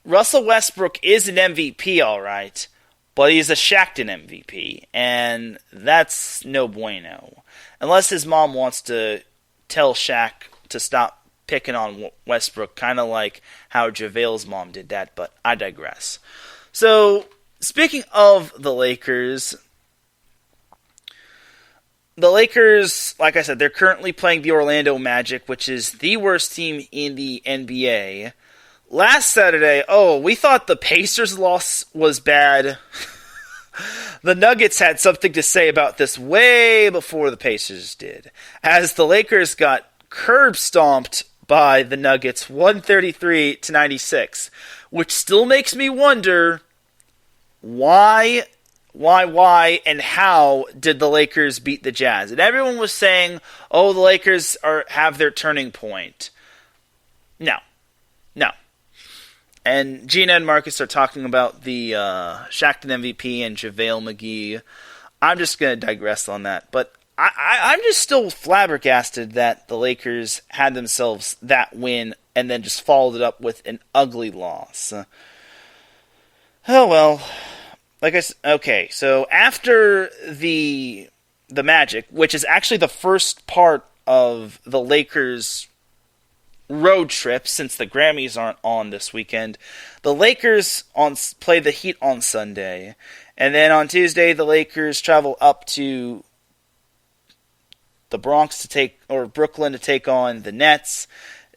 Russell Westbrook is an MVP, alright, but he's a Shaqton MVP, and that's no bueno. Unless his mom wants to tell Shaq to stop picking on Westbrook, kind of like how JaVale's mom did that, but I digress. So, speaking of the Lakers, like I said, they're currently playing the Orlando Magic, which is the worst team in the NBA. Last Saturday, we thought the Pacers' loss was bad. The Nuggets had something to say about this way before the Pacers did, as the Lakers got curb stomped by the Nuggets 133-96, which still makes me wonder why, and how did the Lakers beat the Jazz? And everyone was saying, the Lakers have their turning point. No. And Gina and Marcus are talking about the Shaqton MVP and JaVale McGee. I'm just going to digress on that. But I'm just still flabbergasted that the Lakers had themselves that win and then just followed it up with an ugly loss. Oh, well. Like I said, okay, so after the Magic, which is actually the first part of the Lakers' road trip since the Grammys aren't on this weekend, the Lakers play the Heat on Sunday, and then on Tuesday the Lakers travel up to the Bronx Brooklyn to take on the Nets.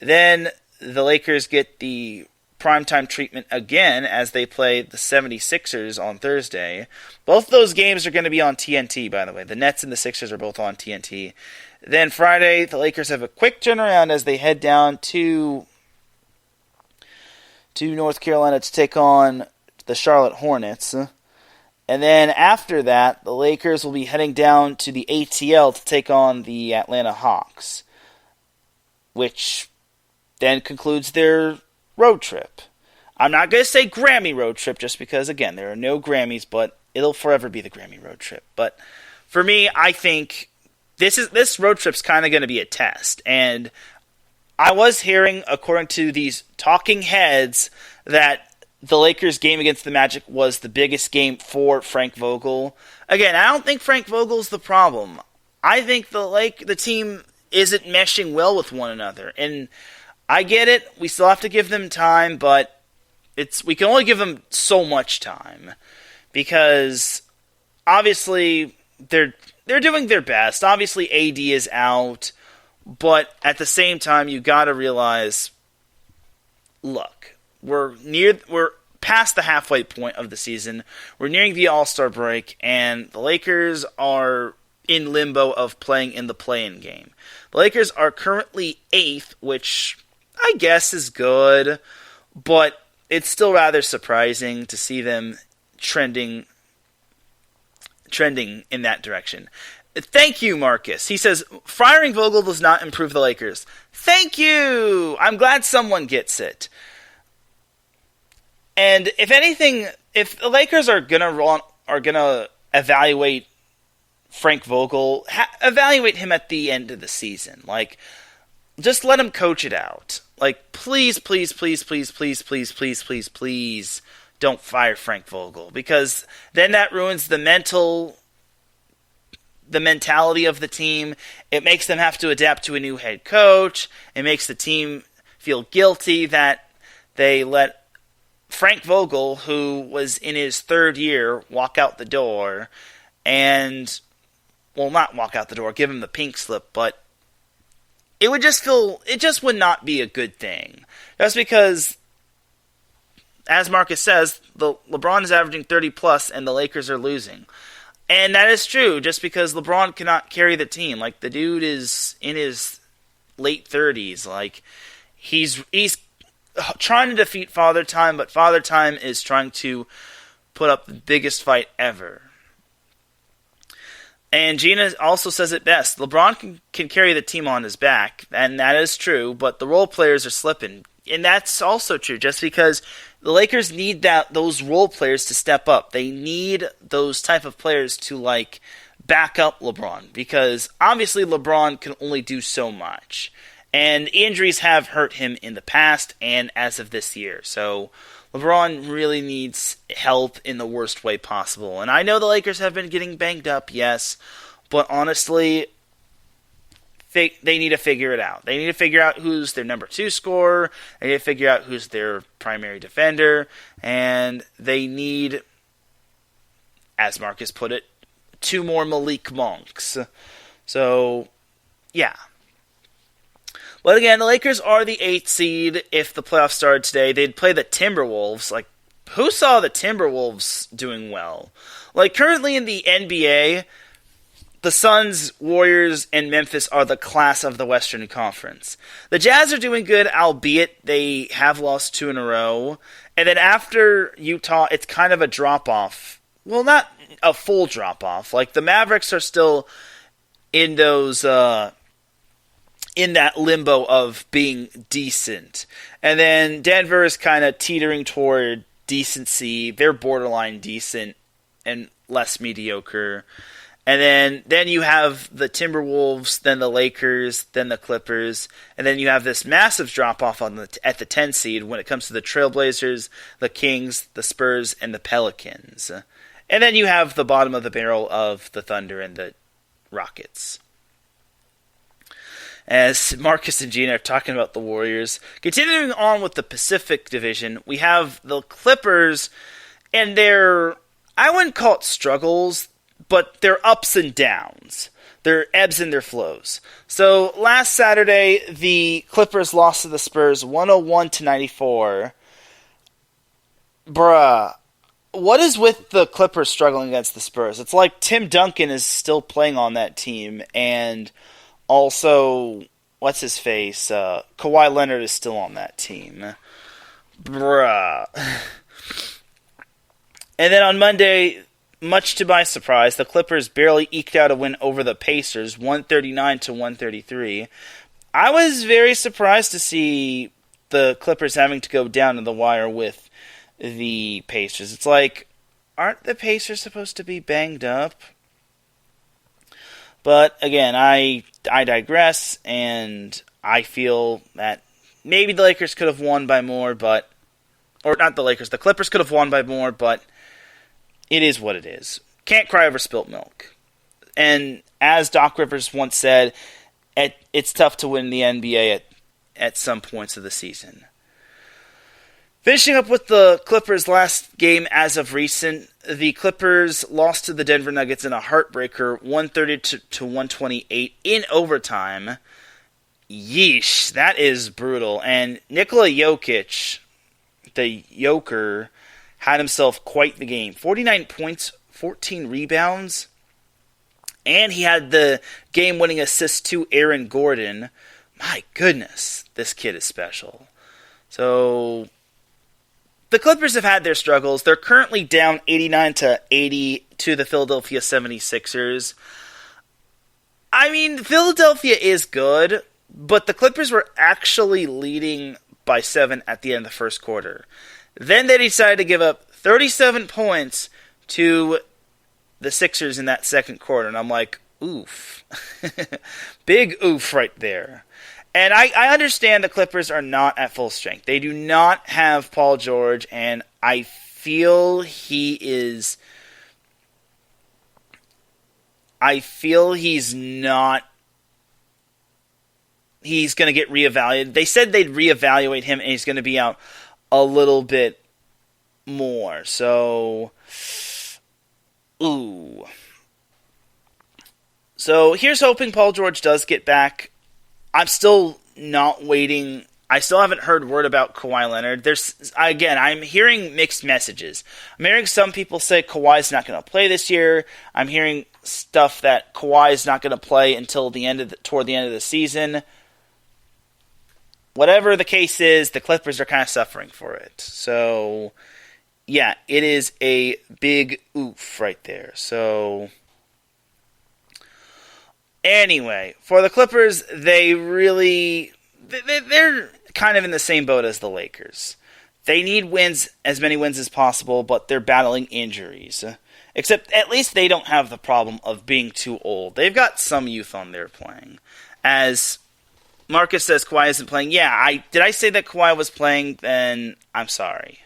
Then the Lakers get the primetime treatment again as they play the 76ers on Thursday. Both those games are going to be on TNT, by the way. The Nets and the Sixers are both on TNT. Then Friday, the Lakers have a quick turnaround as they head down to to North Carolina to take on the Charlotte Hornets. And then after that, the Lakers will be heading down to the ATL to take on the Atlanta Hawks, which then concludes their road trip. I'm not going to say Grammy road trip just because, again, there are no Grammys, but it'll forever be the Grammy road trip. But for me, I think this road trip's kind of going to be a test. And I was hearing, according to these talking heads, that the Lakers' game against the Magic was the biggest game for Frank Voegel. Again, I don't think Frank Vogel's the problem. I think the team isn't meshing well with one another. And I get it, we still have to give them time, but we can only give them so much time. Because obviously they're doing their best. Obviously AD is out, but at the same time you got to realize, look, we're past the halfway point of the season. We're nearing the All-Star break, and the Lakers are in limbo of playing in the play-in game. The Lakers are currently 8th, which I guess is good, but it's still rather surprising to see them trending in that direction. Thank you, Marcus. He says, firing Vogel does not improve the Lakers. Thank you! I'm glad someone gets it. And if anything, if the Lakers are gonna evaluate Frank Voegel, evaluate him at the end of the season. Like, just let him coach it out. Like, please, please, please, please, please, please, please, please, please, don't fire Frank Voegel, because then that ruins the mentality of the team. It makes them have to adapt to a new head coach. It makes the team feel guilty that they let Frank Voegel, who was in his 3rd year, walk out the door, and, well, not walk out the door, give him the pink slip, but it just would not be a good thing. That's because, as Marcus says, LeBron is averaging 30 plus and the Lakers are losing. And that is true, just because LeBron cannot carry the team. Like, the dude is in his late 30s. Like, he's trying to defeat Father Time, but Father Time is trying to put up the biggest fight ever. And Gina also says it best. LeBron can carry the team on his back, and that is true, but the role players are slipping. And that's also true, just because the Lakers need those role players to step up. They need those type of players to, like, back up LeBron, because obviously LeBron can only do so much. And injuries have hurt him in the past and as of this year. So LeBron really needs help in the worst way possible. And I know the Lakers have been getting banged up, yes. But honestly, they need to figure it out. They need to figure out who's their number 2 scorer. They need to figure out who's their primary defender. And they need, as Marcus put it, 2 more Malik Monks. So, yeah. But again, the Lakers are the 8th seed. If the playoffs started today, they'd play the Timberwolves. Like, who saw the Timberwolves doing well? Like, currently in the NBA, the Suns, Warriors, and Memphis are the class of the Western Conference. The Jazz are doing good, albeit they have lost 2 in a row. And then after Utah, it's kind of a drop-off. Well, not a full drop-off. Like, the Mavericks are still in those in that limbo of being decent. And then Denver is kind of teetering toward decency. They're borderline decent and less mediocre. And then you have the Timberwolves, then the Lakers, then the Clippers, and then you have this massive drop-off at the 10 seed when it comes to the Trailblazers, the Kings, the Spurs, and the Pelicans. And then you have the bottom of the barrel of the Thunder and the Rockets. As Marcus and Gina are talking about the Warriors. Continuing on with the Pacific Division, we have the Clippers and their, I wouldn't call it struggles, but their ups and downs. Their ebbs and their flows. So last Saturday, the Clippers lost to the Spurs 101-94. Bruh, what is with the Clippers struggling against the Spurs? It's like Tim Duncan is still playing on that team, and also, what's his face? Kawhi Leonard is still on that team. Bruh. And then on Monday, much to my surprise, the Clippers barely eked out a win over the Pacers, 139 to 133. I was very surprised to see the Clippers having to go down to the wire with the Pacers. It's like, aren't the Pacers supposed to be banged up? But again, I digress, and I feel that maybe the Lakers could have won by more, but... Or not the Lakers, the Clippers could have won by more, but it is what it is. Can't cry over spilt milk. And as Doc Rivers once said, it's tough to win the NBA at some points of the season. Finishing up with the Clippers' last game as of recent, the Clippers lost to the Denver Nuggets in a heartbreaker, 130 to 128 in overtime. Yeesh, that is brutal. And Nikola Jokic, the Joker, had himself quite the game. 49 points, 14 rebounds, and he had the game-winning assist to Aaron Gordon. My goodness, this kid is special. So, the Clippers have had their struggles. They're currently down 89 to 80 to the Philadelphia 76ers. I mean, Philadelphia is good, but the Clippers were actually leading by 7 at the end of the first quarter. Then they decided to give up 37 points to the Sixers in that second quarter. And I'm like, oof. Big oof right there. And I understand the Clippers are not at full strength. They do not have Paul George, and I feel he's not... He's going to get reevaluated. They said they'd reevaluate him, and he's going to be out a little bit more. So, ooh. So, here's hoping Paul George does get back. I'm still not waiting. I still haven't heard word about Kawhi Leonard. I'm hearing mixed messages. I'm hearing some people say Kawhi's not going to play this year. I'm hearing stuff that Kawhi is not going to play until toward the end of the season. Whatever the case is, the Clippers are kind of suffering for it. So, yeah, it is a big oof right there. So, anyway, for the Clippers, they're kind of in the same boat as the Lakers. They need as many wins as possible, but they're battling injuries. Except, at least they don't have the problem of being too old. They've got some youth on there playing. As Marcus says Kawhi isn't playing. Yeah, did I say that Kawhi was playing? Then I'm sorry.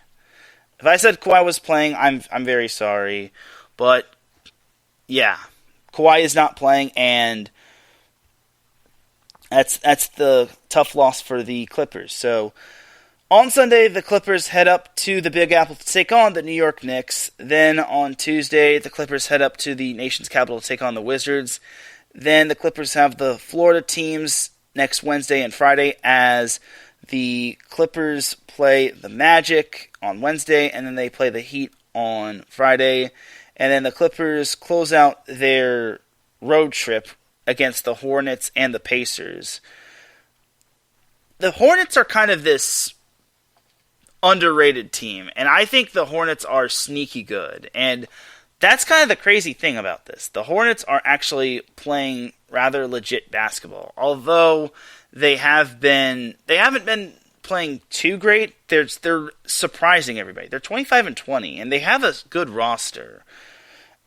If I said Kawhi was playing, I'm very sorry. But yeah, Kawhi is not playing, and that's the tough loss for the Clippers. So on Sunday, the Clippers head up to the Big Apple to take on the New York Knicks. Then on Tuesday, the Clippers head up to the nation's capital to take on the Wizards. Then the Clippers have the Florida teams next Wednesday and Friday, as the Clippers play the Magic on Wednesday, and then they play the Heat on Friday. And then the Clippers close out their road trip against the Hornets and the Pacers. The Hornets are kind of this underrated team, and I think the Hornets are sneaky good. And that's kind of the crazy thing about this. The Hornets are actually playing rather legit basketball. Although they haven't been playing too great, they're surprising everybody. They're 25-20, and they have a good roster.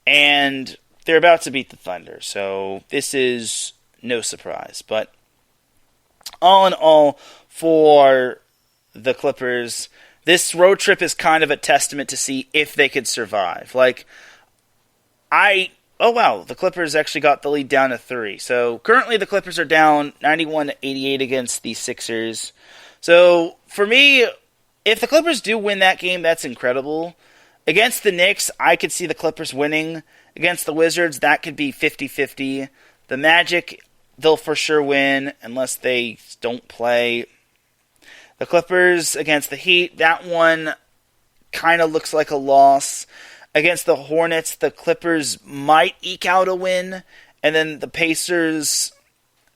And they're about to beat the Thunder, so this is no surprise. But all in all, for the Clippers, this road trip is kind of a testament to see if they could survive. Oh wow, the Clippers actually got the lead down to 3. So currently the Clippers are down 91-88 against the Sixers. So for me, if the Clippers do win that game, that's incredible. Against the Knicks, I could see the Clippers winning. Against the Wizards, that could be 50-50. The Magic, they'll for sure win unless they don't play. The Clippers against the Heat, that one kind of looks like a loss. Against the Hornets, the Clippers might eke out a win. And then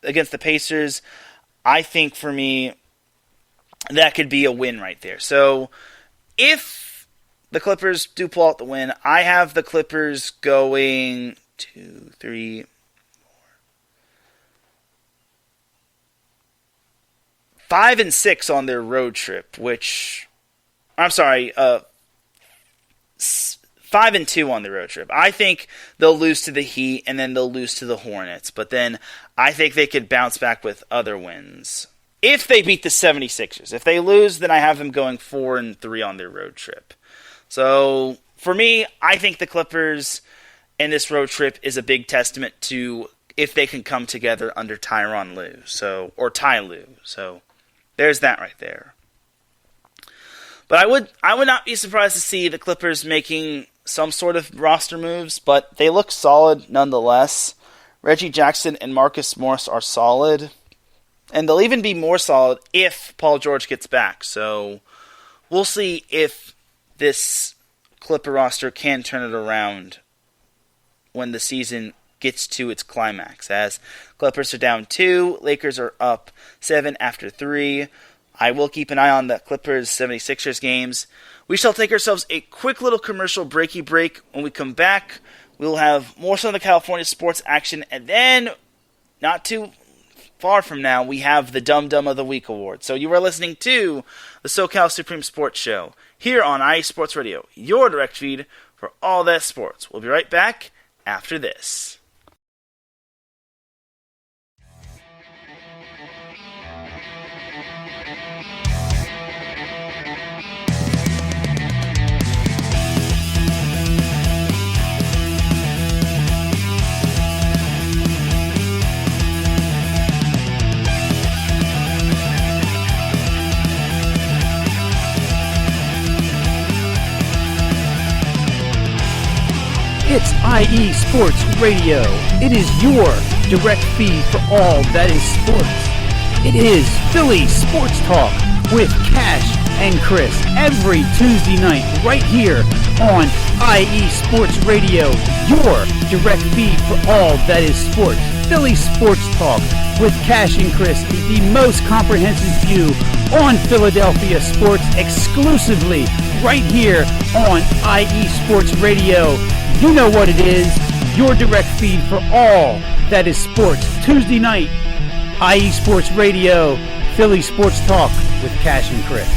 against the Pacers, I think for me, that could be a win right there. So if the Clippers do pull out the win, I have the Clippers going 2, 3, 5 and 6 on their road trip, which, I'm sorry, 5 and 2 on the road trip. I think they'll lose to the Heat and then they'll lose to the Hornets, but then I think they could bounce back with other wins. If they beat the 76ers. If they lose, then I have them going 4 and 3 on their road trip. So, for me, I think the Clippers and this road trip is a big testament to if they can come together under Tyronn Lue, or Ty Lue. So, there's that right there. But I would not be surprised to see the Clippers making some sort of roster moves, but they look solid nonetheless. Reggie Jackson and Marcus Morris are solid, and they'll even be more solid if Paul George gets back. So we'll see if this Clipper roster can turn it around when the season gets to its climax, as Clippers are down 2, Lakers are up 7 after 3. I will keep an eye on the Clippers 76ers games. We shall take ourselves a quick little commercial breaky break. When we come back, we'll have more Southern California sports action, and then, not too far from now, we have the Dum Dum of the Week award. So you are listening to the SoCal Supreme Sports Show here on IE Sports Radio, your direct feed for all that sports. We'll be right back after this. It's IE Sports Radio. It is your direct feed for all that is sports. It is Philly Sports Talk with Cash and Chris every Tuesday night right here on IE Sports Radio, your direct feed for all that is sports. Philly Sports Talk with Cash and Chris is the most comprehensive view on Philadelphia sports exclusively right here on IE Sports Radio. You know what it is, your direct feed for all that is sports. Tuesday night, IE Sports Radio, Philly Sports Talk with Cash and Chris.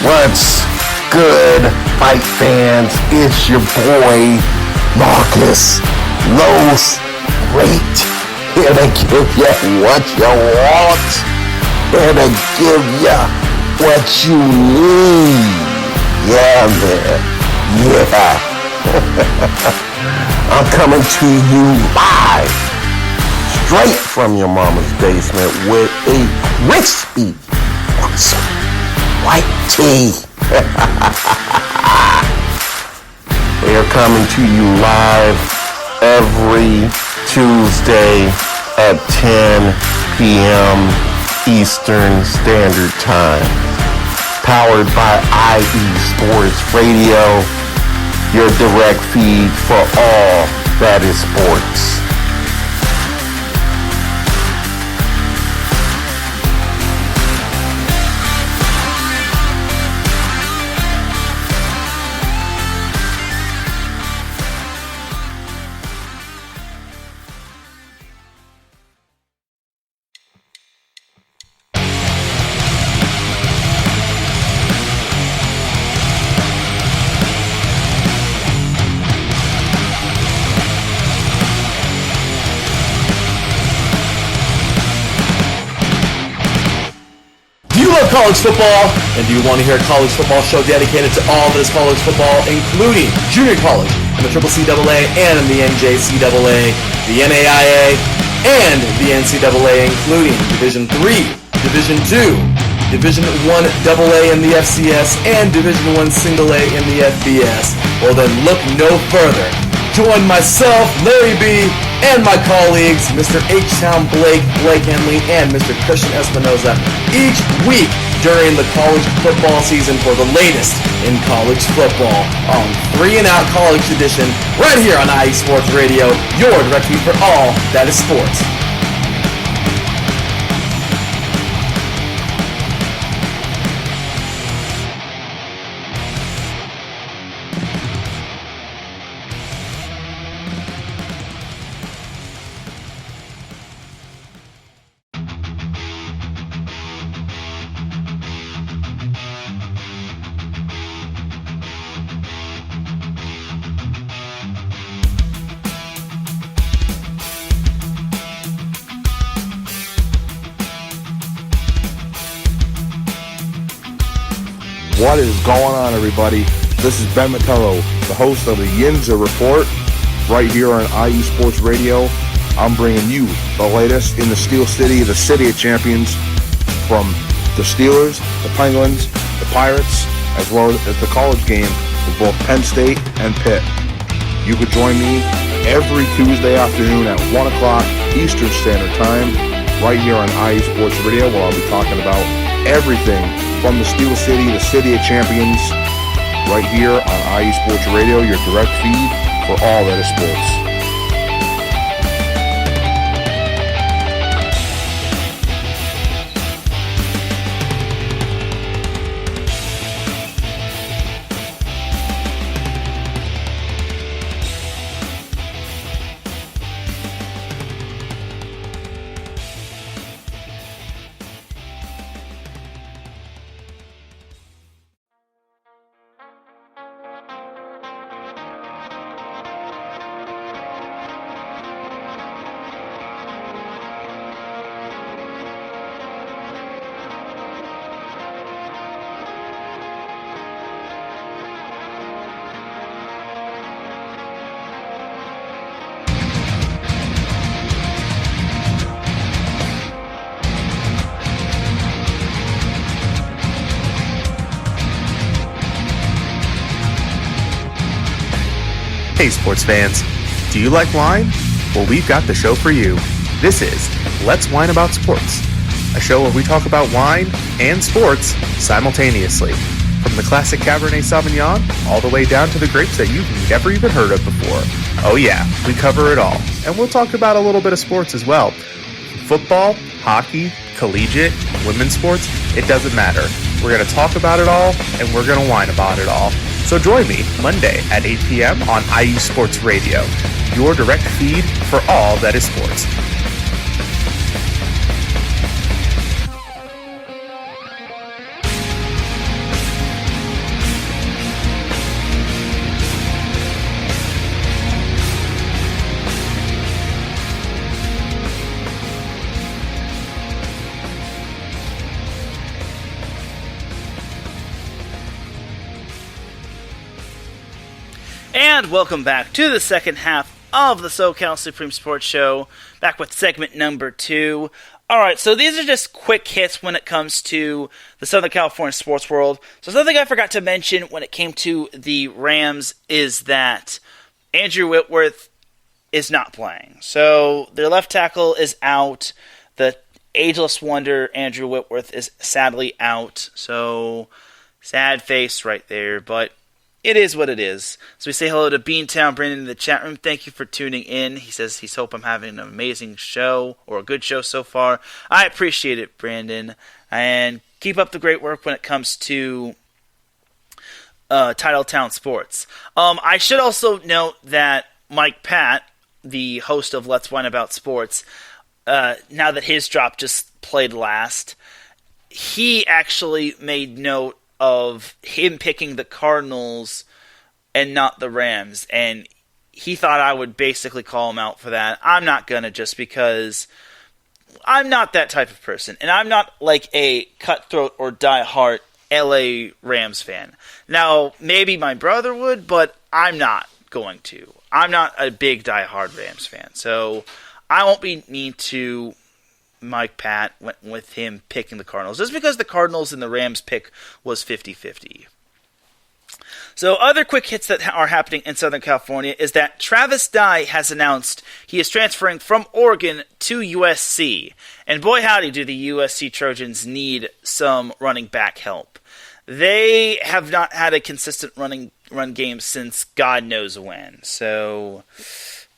What's good, fight fans? It's your boy, Marcus Los Great, here to give you what you want, here to give you what you need. Yeah, man. Yeah. I'm coming to you live, straight from your mama's basement with a crispy, awesome white tea. We are coming to you live every Tuesday at 10 p.m. Eastern Standard Time. Powered by IE Sports Radio, your direct feed for all that is sports. College football, and do you want to hear a college football show dedicated to all that is college football, including junior college and the CCCAA and the NJCAA, the NAIA, and the NCAA, including Division III, Division II, Division I AA in the FCS, and Division I A in the FBS? Well, then look no further. join myself, Larry B., and my colleagues, Mr. H-Town Blake Henley, and Mr. Christian Espinoza, each week during the college football season for the latest in college football on 3 and Out College Edition, right here on IE Sports Radio, your direct feed for all that is sports. What is going on, everybody? This is Ben Mattello, the host of the Yinzer Report, right here on IE Sports Radio. I'm bringing you the latest in the Steel City, the City of Champions, from the Steelers, the Penguins, the Pirates, as well as the college game with both Penn State and Pitt. You could join me every Tuesday afternoon at 1 o'clock Eastern Standard Time, right here on IE Sports Radio, where I'll be talking about everything from the Steel City, the City of Champions, right here on IE Sports Radio, your direct feed for all that is sports. Hey sports fans, do you like wine? Well, we've got the show for you. This is Let's Wine About Sports, a show where we talk about wine and sports simultaneously. From the classic Cabernet Sauvignon all the way down to the grapes that you've never even heard of before. Oh yeah, we cover it all. And we'll talk about a little bit of sports as well. Football, hockey, collegiate, women's sports, it doesn't matter. We're going to talk about it all, and we're going to whine about it all. So join me Monday at 8 p.m. on IE Sports Radio, your direct feed for all that is sports. And welcome back to the second half of the SoCal Supreme Sports Show, back with segment number 2. Alright, so these are just quick hits when it comes to the Southern California sports world. So something I forgot to mention when it came to the Rams is that Andrew Whitworth is not playing. So their left tackle is out. The ageless wonder, Andrew Whitworth, is sadly out. So sad face right there, but it is what it is. So we say hello to Beantown Brandon in the chat room. Thank you for tuning in. He says he's hoping I'm having an amazing show, or a good show so far. I appreciate it, Brandon. And keep up the great work when it comes to Titletown Sports. I should also note that Mike Pat, the host of Let's Whine About Sports, now that his drop just played last, he actually made note of him picking the Cardinals and not the Rams, and he thought I would basically call him out for that. I'm not gonna, just because I'm not that type of person, and I'm not like a cutthroat or die-hard LA Rams fan. Now, maybe my brother would, but I'm not going to. I'm not a big die-hard Rams fan, so I won't be mean to Mike Pat went with him picking the Cardinals, just because the Cardinals and the Rams pick was 50-50. So other quick hits that are happening in Southern California is that Travis Dye has announced he is transferring from Oregon to USC. And boy howdy do the USC Trojans need some running back help. They have not had a consistent run game since God knows when. So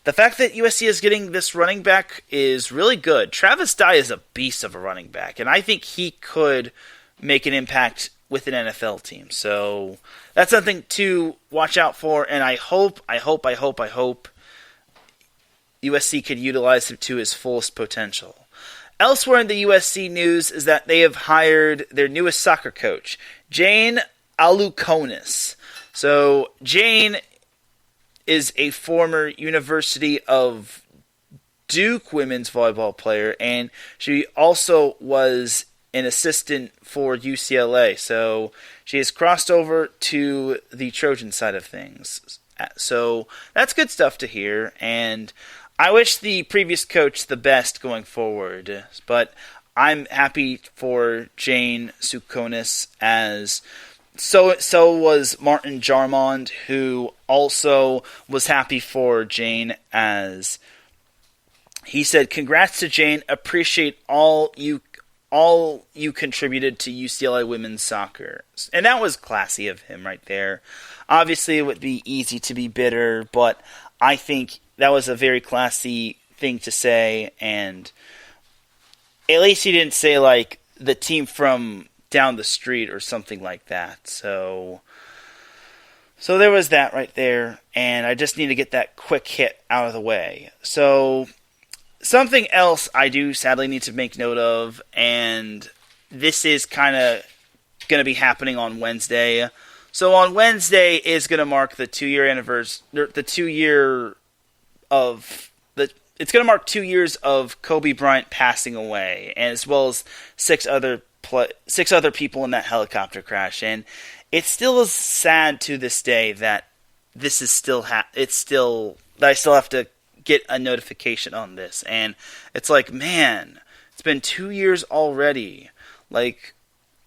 the fact that USC is getting this running back is really good. Travis Dye is a beast of a running back, and I think he could make an impact with an NFL team. So that's something to watch out for, and I hope USC could utilize him to his fullest potential. Elsewhere in the USC news is that they have hired their newest soccer coach, Jane Alukonis. So Jane is a former University of Duke women's volleyball player, and she also was an assistant for UCLA. So she has crossed over to the Trojan side of things. So that's good stuff to hear, and I wish the previous coach the best going forward, but I'm happy for Jane Sukonis, as so was Martin Jarmond, who also was happy for Jane, as he said, "Congrats to Jane, appreciate all you contributed to UCLA women's soccer." And that was classy of him right there. Obviously, it would be easy to be bitter, but I think that was a very classy thing to say, and at least he didn't say, like, the team from down the street or something like that. So there was that right there, and I just need to get that quick hit out of the way. So something else I do sadly need to make note of, and this is kind of going to be happening on Wednesday. So on Wednesday is going to mark the 2-year anniversary, it's going to mark 2 years of Kobe Bryant passing away, and as well as six other people in that helicopter crash. And it still is sad to this day that this is still that I still have to get a notification on this, and it's like, man, it's been 2 years already. Like,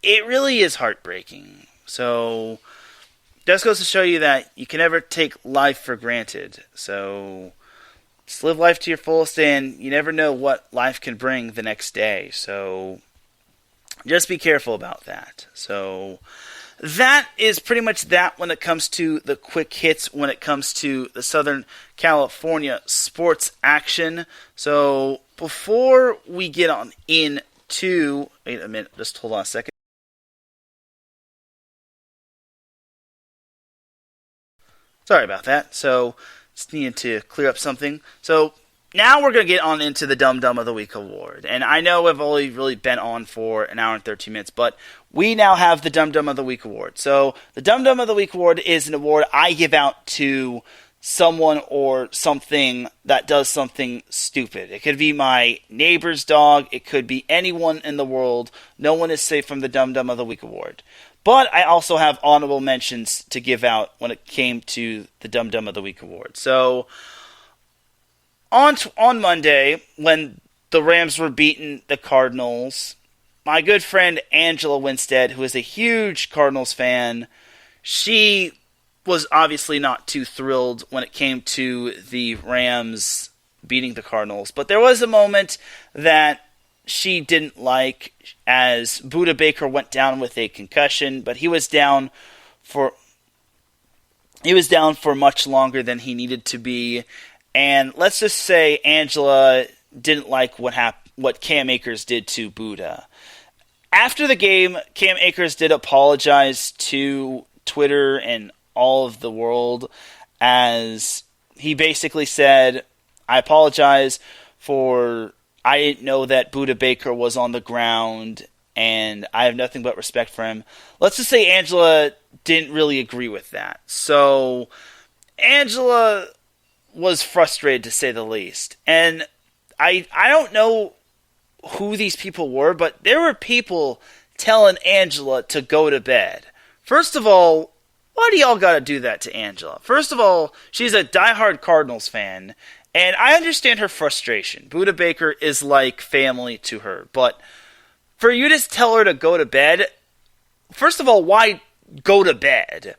it really is heartbreaking. So just goes to show you that you can never take life for granted. So just live life to your fullest, and you never know what life can bring the next day. So just be careful about that. So that is pretty much that when it comes to the quick hits, when it comes to the Southern California sports action. So before we get on into... Wait a minute, just hold on a second. Sorry about that. So just needed to clear up something. So now we're going to get on into the Dum Dum of the Week award. And I know I've only really been on for an hour and 13 minutes, but we now have the Dum Dum of the Week award. So the Dum Dum of the Week award is an award I give out to someone or something that does something stupid. It could be my neighbor's dog. It could be anyone in the world. No one is safe from the Dum Dum of the Week award. But I also have honorable mentions to give out when it came to the Dum Dum of the Week award. So on Monday, when the Rams were beating the Cardinals, my good friend Angela Winstead, who is a huge Cardinals fan, she was obviously not too thrilled when it came to the Rams beating the Cardinals. But there was a moment that she didn't like, as Budda Baker went down with a concussion, but he was down for much longer than he needed to be. And let's just say Angela didn't like what Cam Akers did to Budda. After the game, Cam Akers did apologize to Twitter and all of the world, as he basically said, "I apologize for... I didn't know that Budda Baker was on the ground, and I have nothing but respect for him." Let's just say Angela didn't really agree with that. So Angela was frustrated, to say the least. And I don't know who these people were, but there were people telling Angela to go to bed. First of all, why do y'all gotta do that to Angela? First of all, she's a diehard Cardinals fan, and I understand her frustration. Budda Baker is like family to her. But for you to tell her to go to bed, first of all, why go to bed?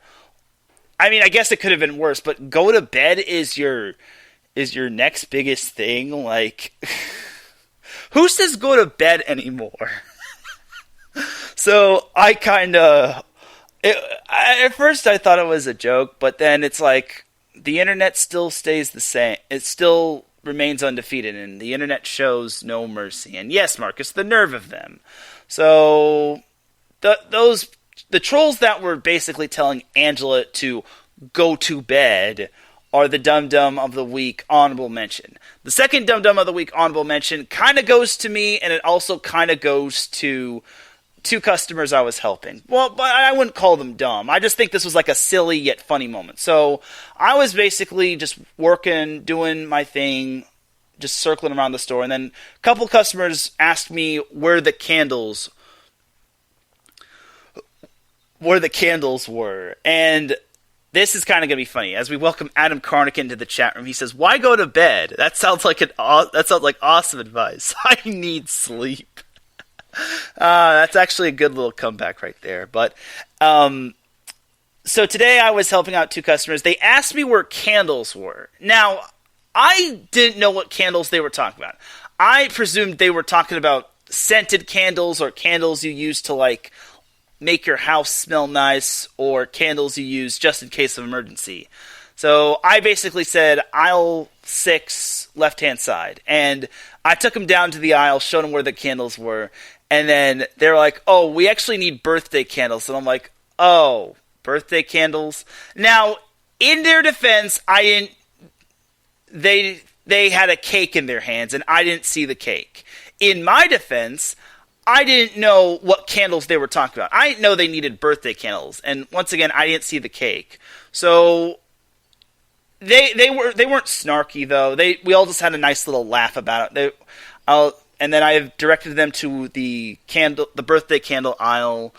I mean, I guess it could have been worse, but go to bed is your next biggest thing. Like, who says go to bed anymore? So I kind of, at first I thought it was a joke, but then it's like the internet still stays the same. It still remains undefeated, and the internet shows no mercy. And yes, Marcus, the nerve of them. So the trolls that were basically telling Angela to go to bed are the Dum-Dum of the Week honorable mention. The second Dum-Dum of the Week honorable mention kind of goes to me, and it also kind of goes to two customers I was helping. Well, but I wouldn't call them dumb. I just think this was like a silly yet funny moment. So I was basically just working, doing my thing, just circling around the store, and then a couple customers asked me where the candles were. And this is kind of going to be funny. As we welcome Adam Karnick into the chat room, he says, "Why go to bed? That sounds like awesome advice. I need sleep." That's actually a good little comeback right there. But so today I was helping out two customers. They asked me where candles were. Now, I didn't know what candles they were talking about. I presumed they were talking about scented candles or candles you use to like make your house smell nice, or candles you use just in case of emergency. So I basically said aisle 6, left-hand side. And I took them down to the aisle, showed them where the candles were. And then they're like, "Oh, we actually need birthday candles." And I'm like, "Oh, birthday candles?" Now, in their defense, they had a cake in their hands, and I didn't see the cake. In my defense, I didn't know what candles they were talking about. I didn't know they needed birthday candles. And once again, I didn't see the cake. So they weren't snarky though. We all just had a nice little laugh about it. And then I directed them to the birthday candle aisle,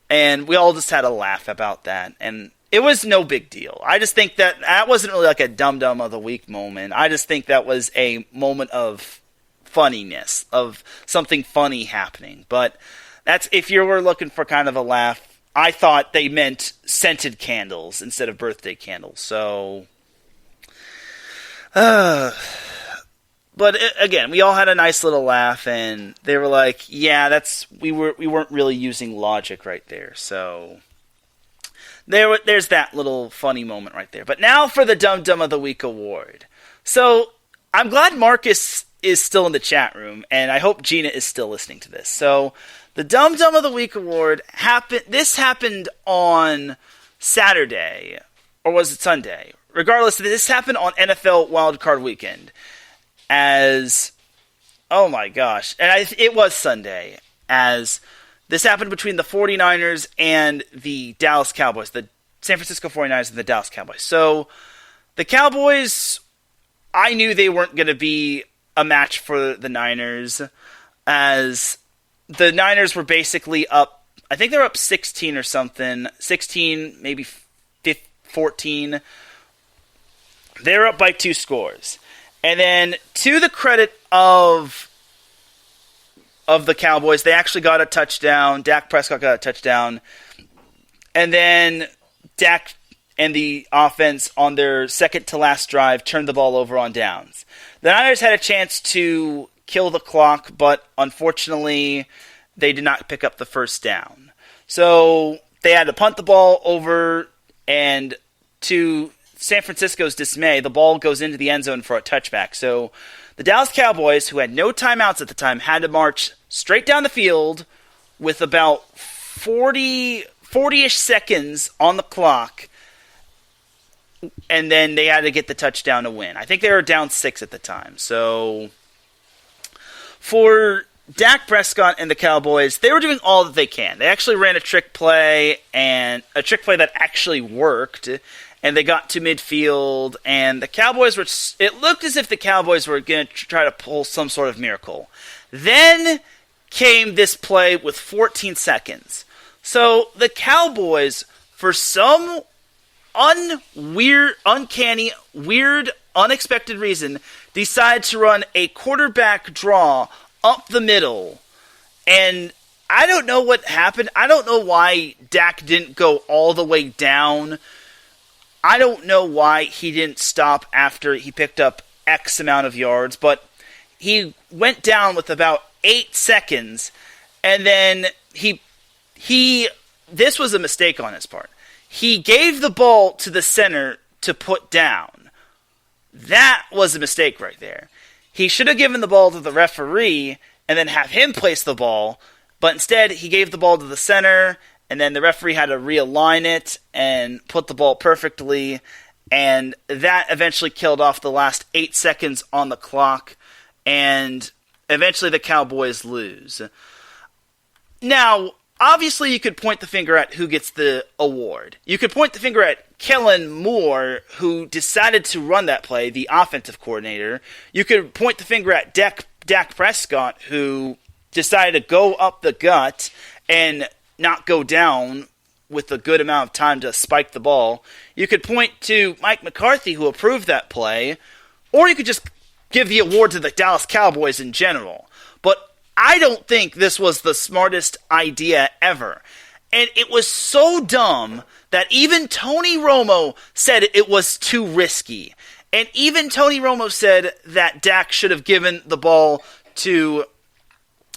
and we all just had a laugh about that. And it was no big deal. I just think that wasn't really like a Dum-Dum of the Week moment. I just think that was a moment of funniness, of something funny happening. But that's, if you were looking for kind of a laugh, I thought they meant scented candles instead of birthday candles. So, but again, we all had a nice little laugh, and they were like, "Yeah, we weren't really using logic right there." So there's that little funny moment right there. But now for the Dum-Dum of the Week award. So I'm glad Marcus is still in the chat room, and I hope Gina is still listening to this. So the Dum-Dum of the Week award happened on Saturday, or was it Sunday? Regardless, this happened on NFL Wild Card weekend. Oh my gosh, and it was Sunday, as this happened between the 49ers and the Dallas Cowboys, the San Francisco 49ers and the Dallas Cowboys. So the Cowboys, I knew they weren't going to be a match for the Niners, as the Niners were basically up, I think they were up 16 or something, 16, maybe 14. They were up by 2 scores. And then, to the credit of the Cowboys, they actually got a touchdown. Dak Prescott got a touchdown. And then Dak and the offense on their second-to-last drive turned the ball over on downs. The Niners had a chance to kill the clock, but unfortunately, they did not pick up the first down. So they had to punt the ball over, and to San Francisco's dismay, the ball goes into the end zone for a touchback. So the Dallas Cowboys, who had no timeouts at the time, had to march straight down the field with about 40-ish seconds on the clock, and then they had to get the touchdown to win. I think they were down 6 at the time. So for Dak Prescott and the Cowboys, they were doing all that they can. They actually ran a trick play, and a trick play that actually worked, and they got to midfield, and the Cowboys were, it looked as if the Cowboys were going to try to pull some sort of miracle. Then came this play with 14 seconds. So the Cowboys, for some uncanny, weird, unexpected reason, decided to run a quarterback draw up the middle. And I don't know what happened. I don't know why Dak didn't go all the way down. I don't know why he didn't stop after he picked up X amount of yards, but he went down with about 8 seconds, and then this was a mistake on his part. He gave the ball to the center to put down. That was a mistake right there. He should have given the ball to the referee and then have him place the ball, but instead he gave the ball to the center, and then the referee had to realign it and put the ball perfectly, and that eventually killed off the last 8 seconds on the clock, and eventually the Cowboys lose. Now, obviously you could point the finger at who gets the award. You could point the finger at Kellen Moore, who decided to run that play, the offensive coordinator. You could point the finger at Dak Prescott, who decided to go up the gut and not go down with a good amount of time to spike the ball. You could point to Mike McCarthy, who approved that play, or you could just give the award to the Dallas Cowboys in general. But I don't think this was the smartest idea ever. And it was so dumb that even Tony Romo said it was too risky. And even Tony Romo said that Dak should have given the ball to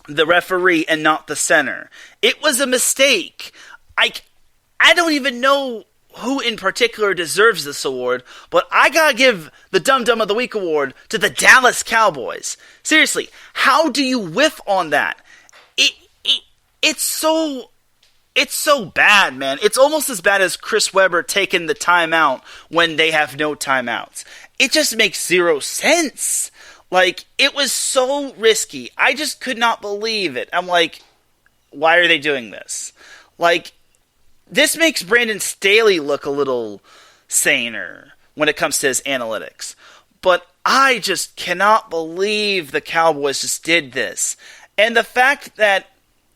the referee and not the center. It was a mistake. I don't even know who in particular deserves this award, but I gotta give the Dum Dum of the Week award to the Dallas Cowboys. Seriously, how do you whiff on that? It's so bad, man. It's almost as bad as Chris Webber taking the timeout when they have no timeouts. It just makes zero sense. Like, it was so risky. I just could not believe it. I'm like, why are they doing this? Like, this makes Brandon Staley look a little saner when it comes to his analytics. But I just cannot believe the Cowboys just did this. And the fact that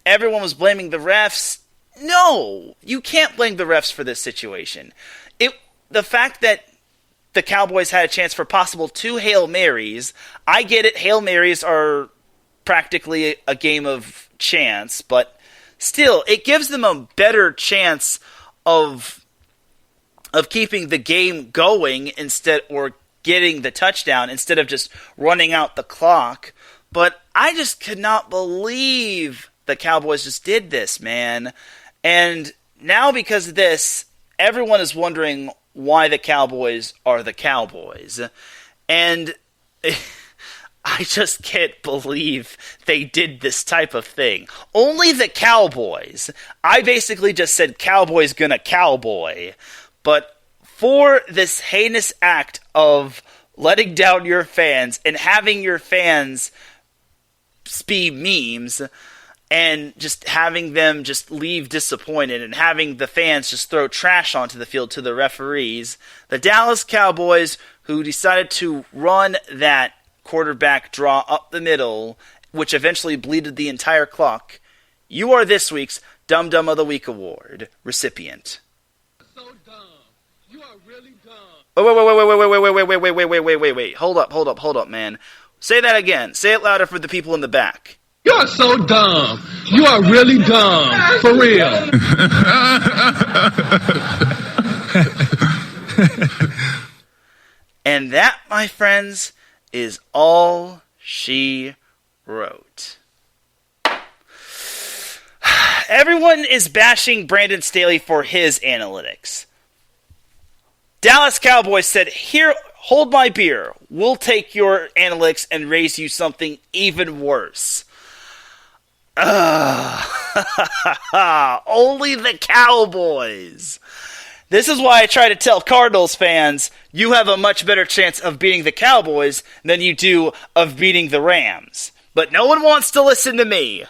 everyone was blaming the refs, no, you can't blame the refs for this situation. The fact that the Cowboys had a chance for possible 2 Hail Marys, I get it, Hail Marys are practically a game of chance, but still, it gives them a better chance of keeping the game going instead, or getting the touchdown instead of just running out the clock. But I just could not believe the Cowboys just did this, man. And now because of this, everyone is wondering why the Cowboys are the Cowboys. And I just can't believe they did this type of thing. Only the Cowboys. I basically just said Cowboys gonna cowboy. But for this heinous act of letting down your fans and having your fans be memes and just having them just leave disappointed and having the fans just throw trash onto the field to the referees, the Dallas Cowboys, who decided to run that quarterback draw up the middle, which eventually bleeded the entire clock, you are this week's Dum Dum of the Week award recipient. So dumb. You are really dumb. Wait. Hold up, man. Say that again. Say it louder for the people in the back. You are so dumb. You are really dumb. For real. And that, my friends, is all she wrote. Everyone is bashing Brandon Staley for his analytics. Dallas Cowboys said, "Here, hold my beer. We'll take your analytics and raise you something even worse." Only the Cowboys. This is why I try to tell Cardinals fans, you have a much better chance of beating the Cowboys than you do of beating the Rams. But no one wants to listen to me.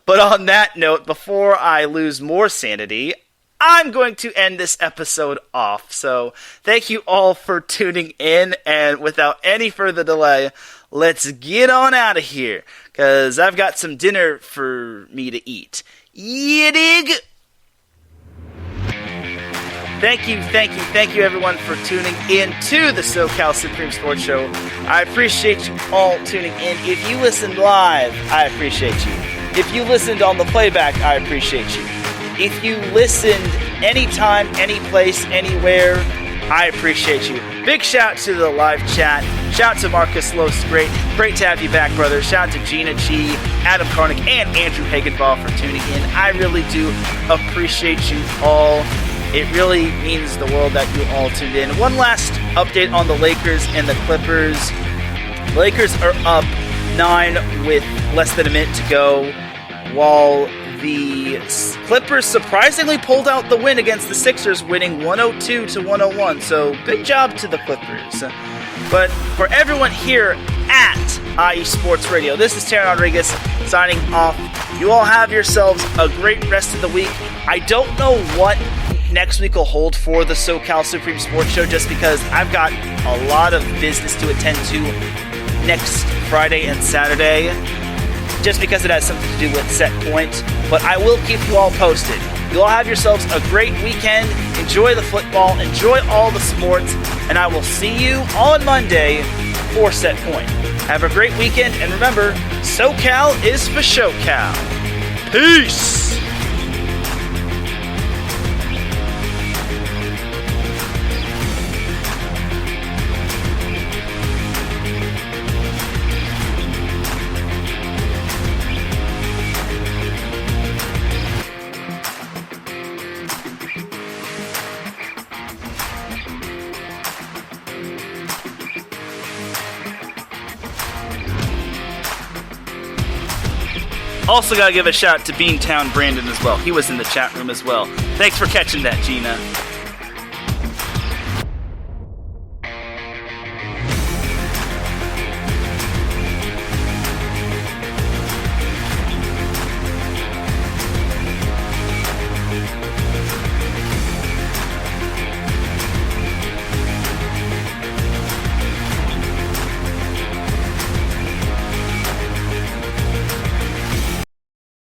But on that note, before I lose more sanity, I'm going to end this episode off. So thank you all for tuning in, and without any further delay, let's get on out of here, because I've got some dinner for me to eat. You dig? Thank you everyone for tuning in to the SoCal Supreme Sports Show. I appreciate you all tuning in. If you listened live, I appreciate you. If you listened on the playback, I appreciate you. If you listened anytime, any place, anywhere. I appreciate you. Big shout to the live chat. Shout to Marcus Los. Great to have you back, brother. Shout to Gina G, Adam Karnick, and Andrew Hagenbaugh for tuning in. I really do appreciate you all. It really means the world that you all tuned in. One last update on the Lakers and the Clippers. The Lakers are up 9 with less than a minute to go, while the Clippers surprisingly pulled out the win against the Sixers, winning 102-101. So good job to the Clippers. But for everyone here at IE Sports Radio, this is Teran Rodriguez signing off. You all have yourselves a great rest of the week. I don't know what next week will hold for the SoCal Supreme Sports Show, just because I've got a lot of business to attend to next Friday and Saturday, just because it has something to do with Set Point. But I will keep you all posted. You all have yourselves a great weekend. Enjoy the football. Enjoy all the sports. And I will see you on Monday for Set Point. Have a great weekend. And remember, SoCal is for SoCal. Peace! Also got to give a shout to Beantown Brandon as well. He was in the chat room as well. Thanks for catching that, Gina.